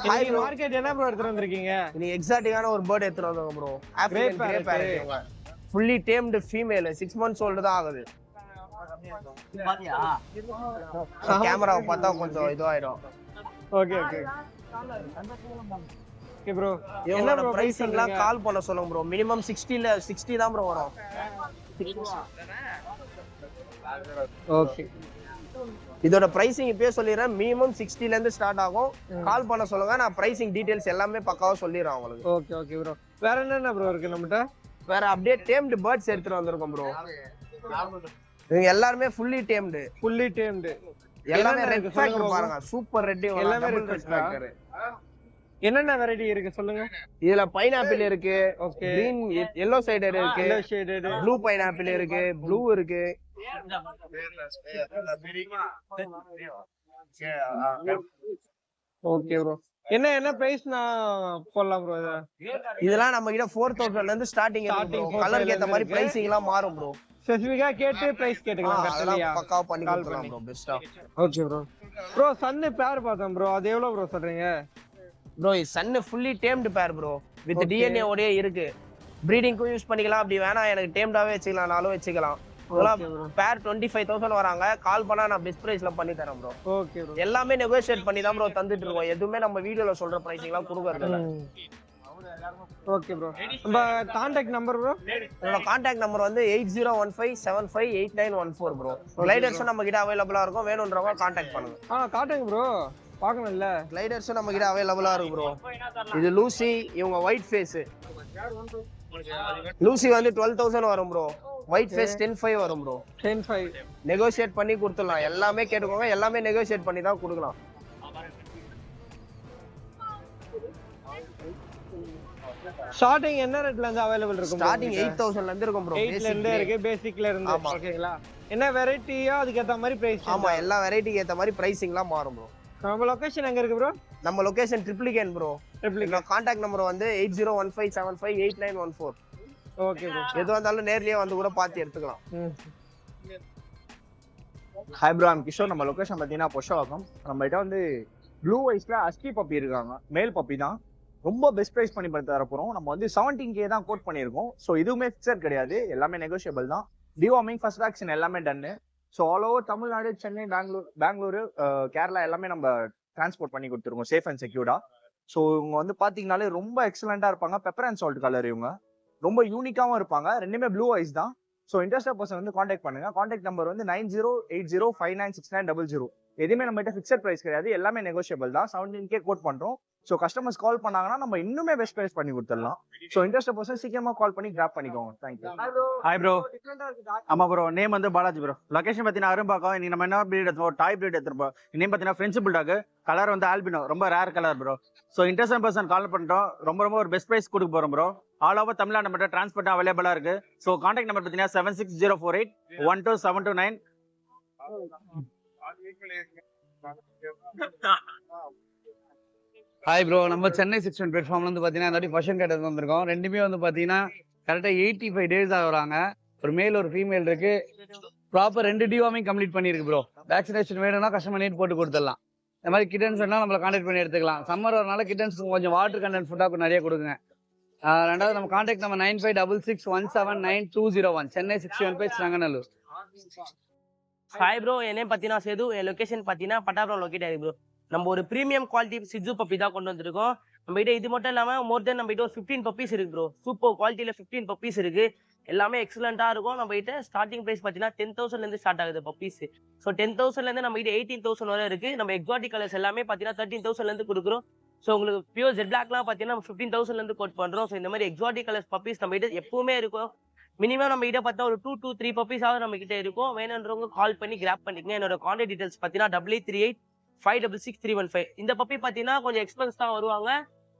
Hi bro. Market என்ன ப்ரோ எடுத்துட்டு வந்திருக்கீங்க? நீ எக்ஸாக்ட்டான ஒரு பேர்ட் எடுத்துட்டு வந்தோம் bro. African grey parrot, fully tamed female, 6 months old தான் ஆகுது. கேமராவை பார்த்தா கொஞ்சம் இதுவாயிடும். Okay okay okay bro. என்ன ப்ரோ பிரைசிங்லாம் கால் பண்ண சொல்லுங்க ப்ரோ. மினிமம் 60 தான் ப்ரோ வரும். ஓகே. இதோட பிரைசிங் இப்பயே சொல்லிடுறேன். மினிமம் 60 இருந்து ஸ்டார்ட் ஆகும். கால் பண்ண சொல்லுங்க, நான் பிரைசிங் டீடைல்ஸ் எல்லாமே பக்காவா சொல்லிடுறேன் உங்களுக்கு. Okay okay bro. வேற என்னென்ன ப்ரோ இருக்கு நம்மகிட்ட? வேற அப்படியே டேம்டு பேர்ட்ஸ் எடுத்துட்டு வந்திருக்கோம் ப்ரோ. இவங்க எல்லாருமே ஃபுல்லி டேம்டு. எல்லாமே ரெட் ஃபேக்டர் பாருங்க, சூப்பர் ரெட். எல்லாமே ரெட் ஃபேக்டர். என்னென்ன வெரைட்டி இருக்கு சொல்லுங்க. இதுல பைனாப்பிள் இருக்கு, ஓகே, கிரீன் எல்லோ சைடர் இருக்கு, எல்லோ ஷேடட், ப்ளூ பைனாப்பிள் இருக்கு, ப்ளூ இருக்கு. Okay bro. என்ன பிரைஸ் நான் போடலாம் ப்ரோ? இதெல்லாம் நம்ம கிட்ட 4,000 ல இருந்து ஸ்டார்டிங் Starting இருக்கு. கலருக்கு ஏத்த மாதிரி பிரைசிங் எல்லாம் மாறும் ப்ரோ. ஸ்பெசிஃபிக்கா கேட்டு பிரைஸ் கேட்டுக்கலாம். அதெல்லாம் கரெக்ட்டா? பக்காவா பண்ணி கொடுக்கலாம் ப்ரோ, பெஸ்டா. Okay bro. ப்ரோ சன்னு பேர் பார்த்தேன் ப்ரோ, அது எவ்வளவு ப்ரோ சொல்றீங்க? ப்ரோ இது சன்னு ஃபுல்லி டேம்டு பேர் ப்ரோ, வித் Okay. DNA ஓடே இருக்கு. ப்ரீடிங்க்கும் யூஸ் பண்ணிக்கலாம். அப்படி வேணா எனக்கு டேம்டாவே வச்சுக்கலாம், நானும் வச்சுக்கலாம். பேர் 25,000 வராங்க. கால் பண்ணா நான் பெஸ்ட் பிரைஸ்ல பண்ணி தரேன் ப்ரோ. Okay bro. எல்லாமே நெகோஷியேட் பண்ணி தான் ப்ரோ தந்துட்டு இருக்கோம். எதுவுமே நம்ம வீடியோல சொல்ற பிரைசிங்லாம் கொடுக்கறது இல்ல. Okay bro. நம்ம கான்டாக்ட் நம்பர் ப்ரோ? என்னோட கான்டாக்ட் நம்பர் வந்து 8015758914 ப்ரோ. கிளைடர்ஸும் நம்ம கிட்ட அவைலபிளா இருக்கும். வேணும்ன்றவங்க கான்டாக்ட் பண்ணுங்க. காட்டுங்க ப்ரோ, பார்க்கணும்ல. கிளைடர்ஸும் நம்ம கிட்ட அவைலபிளா இருக்கு ப்ரோ. இது லூசி, இவங்க ஒயிட் ஃபேஸ். லூசி வந்து 12,000 வரும் ப்ரோ. ஒயிட் ஃபேஸ் 10,500 வரும் ப்ரோ. 10,500 நெகோஷியேட் பண்ணி கொடுத்துடலாம். எல்லாமே கேட்டுக்கோங்க, எல்லாமே நெகோஷியேட் பண்ணி தான் கொடுக்கலாம். ஸ்டார்டிங் என்ன ரேட்ல இருந்து அவைலபிள் இருக்கும்? ஸ்டார்டிங் 8,000 ல இருந்து இருக்கும் ப்ரோ. 8ல இருந்து இருக்கு, பேசிக்ல இருந்து. ஓகேங்களா? என்ன வெரைட்டியா அதுக்கு ஏத்த மாதிரி பிரைஸ்? ஆமா, எல்லா வெரைட்டிக்கு ஏத்த மாதிரி பிரைசிங்லாம் மாறும் ப்ரோ. நம்ம லொகேஷன் எங்க இருக்கு ப்ரோ? நம்ம location Triplicane bro. Contact number வந்து 8015758914. Okay bro. எது வந்தாலும் நேர்லயே வந்து கூட பார்த்து எடுத்துக்கலாம். Hi bro, I'm Kishore. நம்ம லொகேஷன் பார்த்தீங்கன்னா பொஷவாக்கம். நம்ம கிட்ட வந்து ப்ளூ ஐஸ்ல அஸ்கி பப்பி இருக்காங்க. மேல் பப்பி தான். ரொம்ப பெஸ்ட் ப்ரைஸ் பண்ணி தர போறோம். நம்ம வந்து 17K தான் கோட் பண்ணியிருக்கோம். ஸோ இதுவுமே ஃபிக்ஸட் கிடையாது, எல்லாமே நெகோஷியபிள் தான். டிவார்மிங், ஃபர்ஸ்ட் வேக்சின் எல்லாமே டன்னு. So all over Tamil Nadu, Chennai, Bengaluru, Kerala எல்லாமே நம்ம டிரான்ஸ்போர்ட் பண்ணி கொடுத்துருக்கோம் சேஃப் அண்ட் செக்யூர்டா. ஸோ இவங்க வந்து பார்த்தீங்கன்னாலே ரொம்ப எக்ஸலண்டா இருப்பாங்க. பெப்பர் அண்ட் சால்ட் கலர் இவங்க ரொம்ப யூனிக்காவும் இருப்பாங்க. ரெண்டுமே ப்ளூ ஐஸ் தான். ஸோ இன்ட்ரெஸ்டட் பர்சன் வந்து காண்டாக்ட் பண்ணுங்க. காண்டாக்ட் நம்பர் வந்து 9080596900. எதுவுமே நம்ம கிட்ட ஃபிக்ஸட் பிரைஸ் கிடையாது, எல்லாமே நெகோஷியபிள் தான். 17K கோட் பண்றோம். ஸோ கஸ்டமர்ஸ் கால் பண்ணாங்கன்னா நம்ம இன்னுமே பெஸ்ட் பிரைஸ் பண்ணி கொடுத்துடலாம். ஸோ இன்ட்ரெஸ்டட் பர்சன் சீக்கிரமா கால் பண்ணி கிராப் பண்ணிக்கோங்க. தேங்க்யூ. Hi bro. ஆமா ப்ரோ, நேம் வந்து பாலாஜி ப்ரோ. லொகேஷன் பார்த்தீங்கன்னா அரும்பாக்கம். இன்னைக்கு நம்ம என்ன பிரீட் எடுத்துருப்போம்? டாய் பிரீட் எடுத்துருப்போம். நேம் பார்த்தீங்கன்னா ஃப்ரெஞ்சு புல்டாக். கலர் வந்து ஆல்பினோ, ரொம்ப rare colour bro. So interest person கால் பண்ணிட்டோம். ரொம்ப ஒரு பெஸ்ட் பிரைஸ் கொடுக்க போறோம் ப்ரோ. ஆல் ஓவர் தமிழ்நாடு நம்மகிட்ட டிரான்ஸ்போர்ட் அவைலபிளா இருக்கு. ஸோ கான்டாக்ட் நம்பர் பார்த்தீங்கன்னா 76048 12729. ஹாய் ப்ரோ, நம்ம சென்னை 61 பிளாட்ஃபார்ம்ல இருந்து பார்த்தீங்கன்னா இந்த ஃபர்ஷன் கேட் வந்திருக்கோம். ரெண்டுமே வந்து பார்த்தீங்கன்னா கரெக்டாக 85 டேஸ் வராங்க. ஒரு மேல் ஒரு ஃபீமேல் இருக்கு. ப்ராப்பர் 2 டிவார்மிங் கம்ப்ளீட் பண்ணியிருக்கு ப்ரோ. வேக்சினேஷன் வேணும்னா கஸ்டமர் நீட் போட்டு கொடுத்துடலாம். இந்த மாதிரி கிட்டன்ஸ் வேணா நம்மளை கான்டாக்ட் பண்ணி எடுத்துக்கலாம். சம்மர் வரனால கிட்டன்ஸ் கொஞ்சம் வாட்டர் கண்டென்ட் ஃபுட்டாக நிறைய கொடுங்க. ரெண்டாவது நம்ம கான்டாக்ட் நம்ம 9566179201 Chennai 61 page Nanganallur. Hi bro, என் நேம் பார்த்தீங்கன்னா சேது. என் லொகேஷன் பார்த்தீங்கன்னா பட்டாபுரம் லொக்கேட் ஆயிருக்கு ப்ரோ. நம்ம ஒரு ப்ரீமியம் குவாலிட்டி சிட்ஜு பப்பி தான் கொண்டு வந்திருக்கோம். நம்ம கிட்ட இது மட்டும் இல்லாமல் மோர் தென் நம்ம கிட்ட ஒரு 15 பப்பீஸ் இருக்கு ப்ரோ. சூப்பர் குவாலிட்டியில் 15 பப்பீஸ் இருக்கு. எல்லாமே எக்ஸலண்டாக இருக்கும். நம்ம கிட்ட ஸ்டார்டிங் ப்ரைஸ் பார்த்தீங்கன்னா 10,000லேருந்து ஸ்டார்ட் ஆகுது பப்பீஸ். ஸோ 10,000லேருந்து நம்ம கிட்ட 18,000 வரை இருக்கு. நம்ம எக்ஸாட்டிக் கலர்ஸ் எல்லாமே பார்த்தீங்கன்னா 13,000லேருந்து கொடுக்குறோம். ஸோ உங்களுக்கு பியூர் ஜெட் பிளாக்லாம் பார்த்தீங்கன்னா 15,000லேருந்து கோட் பண்ணுறோம். ஸோ இந்த மாதிரி எக்ஸாட்டிக் கலர்ஸ் பப்பீஸ் நம்ம கிட்ட எப்பவுமே இருக்கும். மினிமம் நம்ம கிட்ட பார்த்தா ஒரு 2 to 3 பப்பீஸாவது நம்ம கிட்ட இருக்கும். வேணுன்றவங்க கால் பண்ணி கிராப் பண்ணிக்கங்க. என்னோட கான்டாக்ட் டீடைல்ஸ் பார்த்தீங்கன்னா 8838566315. இந்த பப்பி பார்த்தீங்கன்னா கொஞ்சம் எக்ஸ்பென்ஸ் தான் வருவாங்க.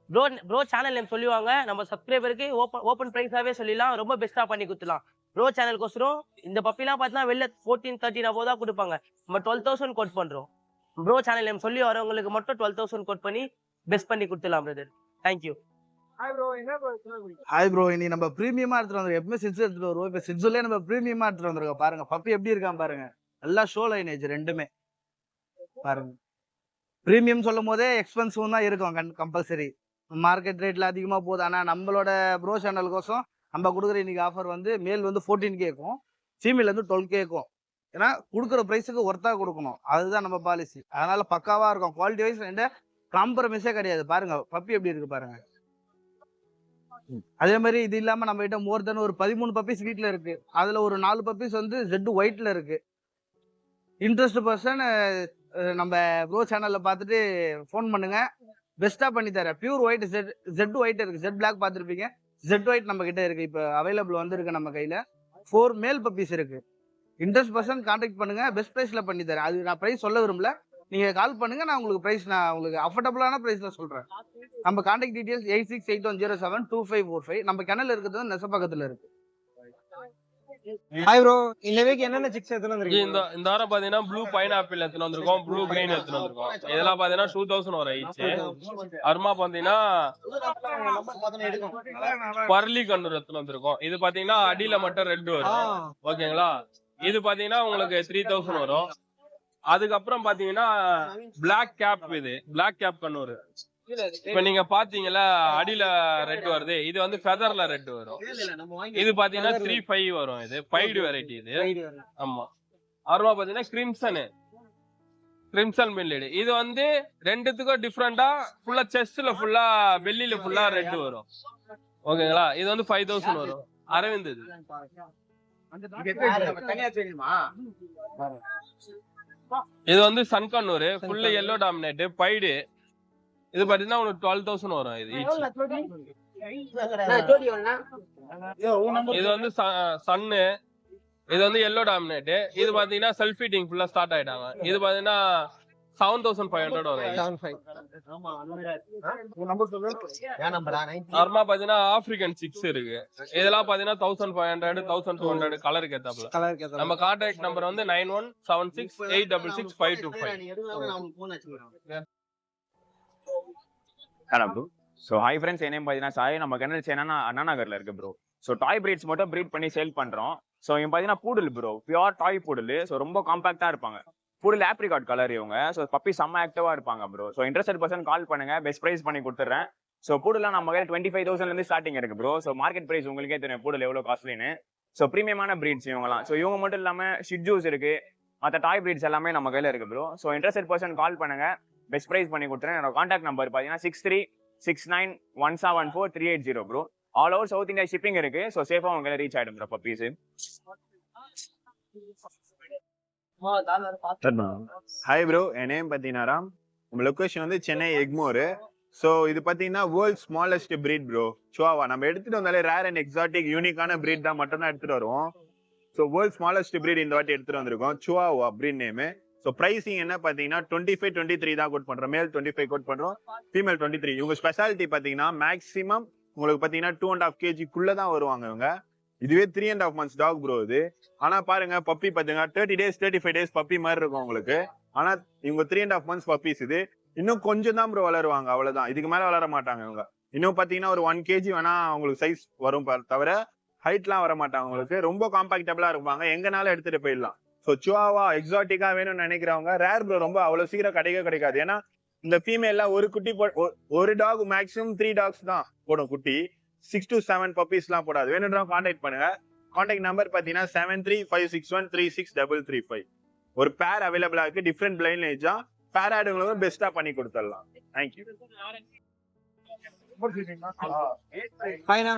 ப்ரோ சேனல் நேம் சொல்லுவாங்க. நம்ம சப்ஸ்கிரைபருக்கு ஓப்பன் ப்ரைஸாகவே சொல்லிடலாம். ரொம்ப பெஸ்ட்டாக பண்ணி கொடுத்துலாம். ப்ரோ சேனலுக்கோசரம் இந்த பப்பிலாம் பார்த்தீங்கன்னா வெளில 14-13 அபோவ் தான் கொடுப்பாங்க. நம்ம 12,000 கோட் பண்ணுறோம். ப்ரோ சேனல் நேம் சொல்லி வரவங்களுக்கு மட்டும் 12,000 கோட் பண்ணி பெஸ்ட் பண்ணி கொடுத்துலாம் பிரதர். தேங்க்யூ. ஹாய் ப்ரோ, இன்னைக்கு நம்ம ப்ரீமியமா எடுத்துட்டு வந்திருக்கோம். எப்பவுமே சிட்ஸ் எடுத்துட்டு வருவோம். இப்போ சிட்ஸ்லேயே நம்ம ப்ரீமியமா எடுத்துட்டு வந்திருக்கோம். பாருங்க பப்பி எப்படி இருக்கான் பாருங்க. நல்லா ஷோ லைனேஜ் ரெண்டுமே பாருங்க. ப்ரீமியம் சொல்லும் போதே எக்ஸ்பென்சிவ் தான் இருக்கும் கம்பல்சரி. மார்க்கெட் ரேட்ல அதிகமா போகுது. ஆனா நம்மளோட ப்ரோ சேனலுக்கோசம் நம்ம கொடுக்குற இன்னைக்கு ஆஃபர் வந்து மேல் வந்து 14K இருக்கும், ஃபீமேல் வந்து 12K இருக்கும். ஏன்னா கொடுக்குற ப்ரைஸுக்கு ஒர்த்தா கொடுக்கணும், அதுதான் நம்ம பாலிசி. அதனால பக்காவா இருக்கும். குவாலிட்டி வைஸ் எந்த காம்ப்ரமைஸே கிடையாது. பாருங்க பப்பி எப்படி இருக்கு பாருங்க. அதே மாதிரி இது இல்லாம நம்ம கிட்ட மோர் தென் ஒரு 13 பப்பீஸ் வீட்டுல இருக்கு. அதுல ஒரு 4 பப்பீஸ் வந்து ஜெட் ஒயிட்ல இருக்கு. இன்ட்ரெஸ்ட் பர்சன் நம்ம ப்ரோ சேனல்ல பார்த்துட்டு ஃபோன் பண்ணுங்க, பெஸ்டா பண்ணி தரேன். பியூர் ஒயிட் ஜெட் ஒயிட் இருக்கு. ஜெட் பிளாக் பார்த்துருப்பீங்க, ஜெட் ஒயிட் நம்ம கிட்ட இருக்கு. இப்போ அவைலபிள் வந்துருக்கு நம்ம கையில. 4 மேல் பப்பீஸ் இருக்கு. இன்ட்ரெஸ்ட் பர்சன் கான்டாக்ட் பண்ணுங்க, பெஸ்ட் பிரைஸ்ல பண்ணி தரேன். அது நான் பிரைஸ் சொல்ல விரும்பல, நீங்க கால் பண்ணுங்க, நான் உங்களுக்கு பிரைஸ் நான் உங்களுக்கு அஃபோர்டபுளான பிரைஸ்ல சொல்றேன். நம்ம கான்டாக்ட் டீடைல்ஸ் 8681072545. நம்ம கிணல் இருக்கிறது நெசப்பாக்கத்துல இருக்கு. ஹாய் ப்ரோ, இந்த வீக் என்னென்ன சிக்ஸ் எடுத்துட்டு வந்திருக்கீங்க? இந்த வாரம் பாத்தீங்கன்னா ப்ளூ பைனாப்பிள் எடுத்துட்டு வந்திருக்கோம், ப்ளூ கிரீன் எடுத்துட்டு வந்திருக்கோம். இதெல்லாம் பாத்தீங்கன்னா 2000 வரும் ஈச். அருமா பாத்தீங்கன்னா பர்லி கண்ணூர் எடுத்துட்டு வந்திருக்கோம். இது பாத்தீங்கன்னா அடியில மட்டும் ரெட் வரும், ஓகேங்களா. இது பாத்தீங்கன்னா உங்களுக்கு 3000 வரும். அதுக்கப்புறம் பாத்தீங்கன்னா பிளாக் கேப், இது பிளாக் கேப் கண்ணூர். இப்ப நீங்க பாத்தீங்களா அடியில ரெட் வருது, இது வந்து ஃபெதர்ல ரெட் வரும். இது பாத்தீங்கன்னா 3-5 வரும். இது பைடு வெரைட்டி இது. ஆமா. அப்புறமா பாத்தீங்கன்னா கிரிம்சன் மில்லட். இது வந்து ரெண்டுத்துக்கும் டிஃபரெண்டா ஃபுல்லா செஸ்ட்ல ஃபுல்லா பெல்லில ஃபுல்லா ரெட் வரும். ஓகேங்களா? இது வந்து 5000 வரும். அரவிந்த் இது. இது வந்து சன்கன்னூர் ஃபுல் yellow டாமினேட் பைடு. இது பாத்தீங்கன்னா உங்களுக்கு 12000 வரும். இது இது வந்து சன்னு. இது வந்து yellow டாமினேட். இது பாத்தீங்கன்னா செல்ஃப் ஃபீடிங் ஃபுல்லா ஸ்டார்ட் ஆயிட்டாங்க. இது பாத்தீங்கன்னா 7500 வரும். நார்மலா பாத்தீங்கன்னா ஆப்பிரிக்கன் 6 இருக்கு. இதெல்லாம் பாத்தீங்கன்னா 1500 1200 கலருக்கு ஏத்தாப்புல. நம்ம கான்டாக்ட் நம்பர் வந்து 9176866525. Hello bro. So hi friends, என்ன பார்த்தீங்கன்னா சாய், நம்ம கெனல் சேனா அண்ணா நகர்ல இருக்கு ப்ரோ. ஸோ டாய் பிரீட்ஸ் மட்டும் ப்ரீட் பண்ணி சேல் பண்றோம். ஸோ இவங்க பார்த்தீங்கன்னா பூடல் ப்ரோ, பியூர் டாய் பூடல். ஸோ ரொம்ப காம்பாக்டா இருப்பாங்க. பூடல் ஆப்ரிகாட் கலர் இவங்க. ஸோ பப்பி செம்ம ஆக்டிவா இருப்பாங்க ப்ரோ. ஸோ இன்ட்ரெஸ்டட் பர்சன் கால் பண்ணுங்க, பெஸ்ட் ப்ரைஸ் பண்ணி கொடுத்துறேன். ஸோ பூடலாம் நம்ம கையில் 25,000 ஸ்டார்டிங் இருக்கு ப்ரோ. ஸோ மார்க்கெட் பிரைஸ் உங்களுக்கே தெரியும் பூடல் எவ்வளோ காஸ்ட்லின்னு. ஸோ ப்ரீமியமான பிரீட்ஸ் இவங்கலாம். ஸோ இவங்க மட்டும் இல்லாமல் ஷிட்ஜூஸ் இருக்கு, மற்ற டாய் பிரீட்ஸ் எல்லாமே நம்ம கையில் இருக்கு ப்ரோ. ஸோ இன்ட்ரெஸ்டட் பர்சன் கால் பண்ணுங்க, பெஸ்ட் ப்ரைஸ் பண்ணி கொடுத்துறேன். என்னோட கான்டாக்ட் நம்பர் பார்த்தீங்கன்னா 6369174380 bro. All over south India shipping இருக்கு. ஸோ சேஃபா உங்க ரீச் ஆயிடும் ப்ரோ பப்பீஸ். ஹாய் ப்ரோ, என் நேம் பார்த்தீங்கன்னா ராம். நம்ம லொக்கேஷன் வந்து சென்னை எக்மோர். ஸோ இது பார்த்தீங்கன்னா வேர்ல்ட் ஸ்மாலஸ்ட் பிரீட் ப்ரோ, சுவாவா. நம்ம எடுத்துட்டு வந்தாலே ரேர் அண்ட் எக்ஸாட்டிக் யூனிக்கான பிரீட் தான் மட்டும் தான் எடுத்துட்டு வருவோம். ஸோ வேர்ல்ட் ஸ்மாலஸ்ட் பிரீட் இந்த வாட்டி எடுத்துட்டு வந்திருக்கோம், சுவாவா பிரீட் நேமு. ஸோ ப்ரைஸிங் என்ன பார்த்தீங்கன்னா 25-23 தான் கோட் பண்றோம். மேல் 25 கோட் பண்றோம், ஃபீமேல் 23. இவங்க ஸ்பெஷாலிட்டி பார்த்தீங்கன்னா மேக்ஸிமம் உங்களுக்கு பார்த்தீங்கன்னா 2.5 kg தான் வருவாங்க இவங்க. இதுவே 3.5 months டாக் ப்ரோ இது. ஆனா பாருங்க பப்பி பாத்தீங்கன்னா 30 days 35 days பப்பி மாதிரி இருக்கும் உங்களுக்கு. ஆனா இவங்க 3.5 months பப்பீஸ். இது இன்னும் கொஞ்சம் தான் ப்ரோ வளருவாங்க, அவ்வளவுதான். இதுக்கு மேல வளர மாட்டாங்க இவங்க. இன்னும் பாத்தீங்கன்னா ஒரு 1 kg வேணா உங்களுக்கு சைஸ் வரும் தவிர ஹைட்லாம் வர மாட்டாங்க உங்களுக்கு. ரொம்ப காம்பாக்டபிளா இருப்பாங்க, எங்கனாலும் எடுத்துட்டு போயிடலாம். ஸோ சுவாவா எக்ஸாட்டிக்கா வேணும்னு நினைக்கிறவங்க ரேர் ப்ரோ, ரொம்ப அவ்வளவு சீக்கிரம் கிடைக்காது. ஏன்னா இந்த ஃபீமேல்ல ஒரு குட்டி ஒரு டாக் மேக்ஸிமம் 3 dogs தான் போடும் குட்டி. 6 to 7 பப்பீஸ்லாம் போடாது. வேணும்ன்றவங்க கான்டாக்ட் பண்ணுங்க. கான்டாக்ட் நம்பர் பார்த்தீங்கன்னா 7356136335. ஒரு பேர் அவைலபிளா இருக்கு, டிஃப்ரெண்ட் பிளைன் ஏஜா. பேர் ஆடுங்களும் பெஸ்டா பண்ணி கொடுத்துடலாம். தேங்க்யூ. ஹாய்ண்ணா,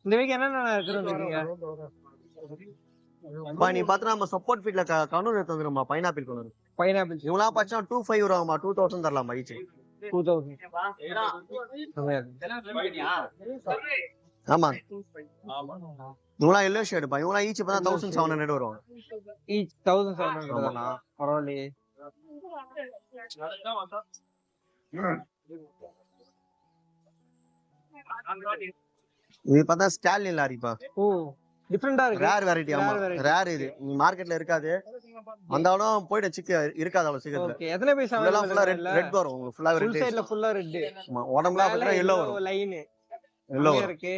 இந்த வீக் என்னென்ன எடுத்துருக்கீங்க? நீ பாத்தா நம்ம சப்போர்ட் ஃபீட்ல கனூர் எடுத்து வந்துருமா, பைனாப்பிள் கனூர். பைனாப்பிள் இவங்களா பார்த்தா 25 வருவாங்கம்மா, 2000 தரலாமா ஈச். 2000. ஆமா, இவங்களா எல்லோ ஷேடுப்பா. இவங்களா ஈச் பார்த்தா 1700 வருவாங்க. ஈச் 1700 தானா? பரவாயில்லையே. இது பார்த்தா ஸ்டாலின் லாரிப்பா. ஓ, டிஃபரெண்டா இருக்கு. Rare variety. ஆமா, ரேர். இது மார்க்கெட்ல இருக்காது, வந்தாலும் போய்ட சிக்க இருக்காது அவ்வளவு சீக்கிரத்துல. ஓகே, எத்தனை பைசா இதெல்லாம் ஃபுல்லா ரெட் வரும் உங்களுக்கு. ஃபுல்லா ரெட், ஃபுல் சைடுல ஃபுல்லா ரெட். ஆமா, உடம்புல பார்த்தா எல்லோ வரும். லைன் எல்லோ இருக்கு.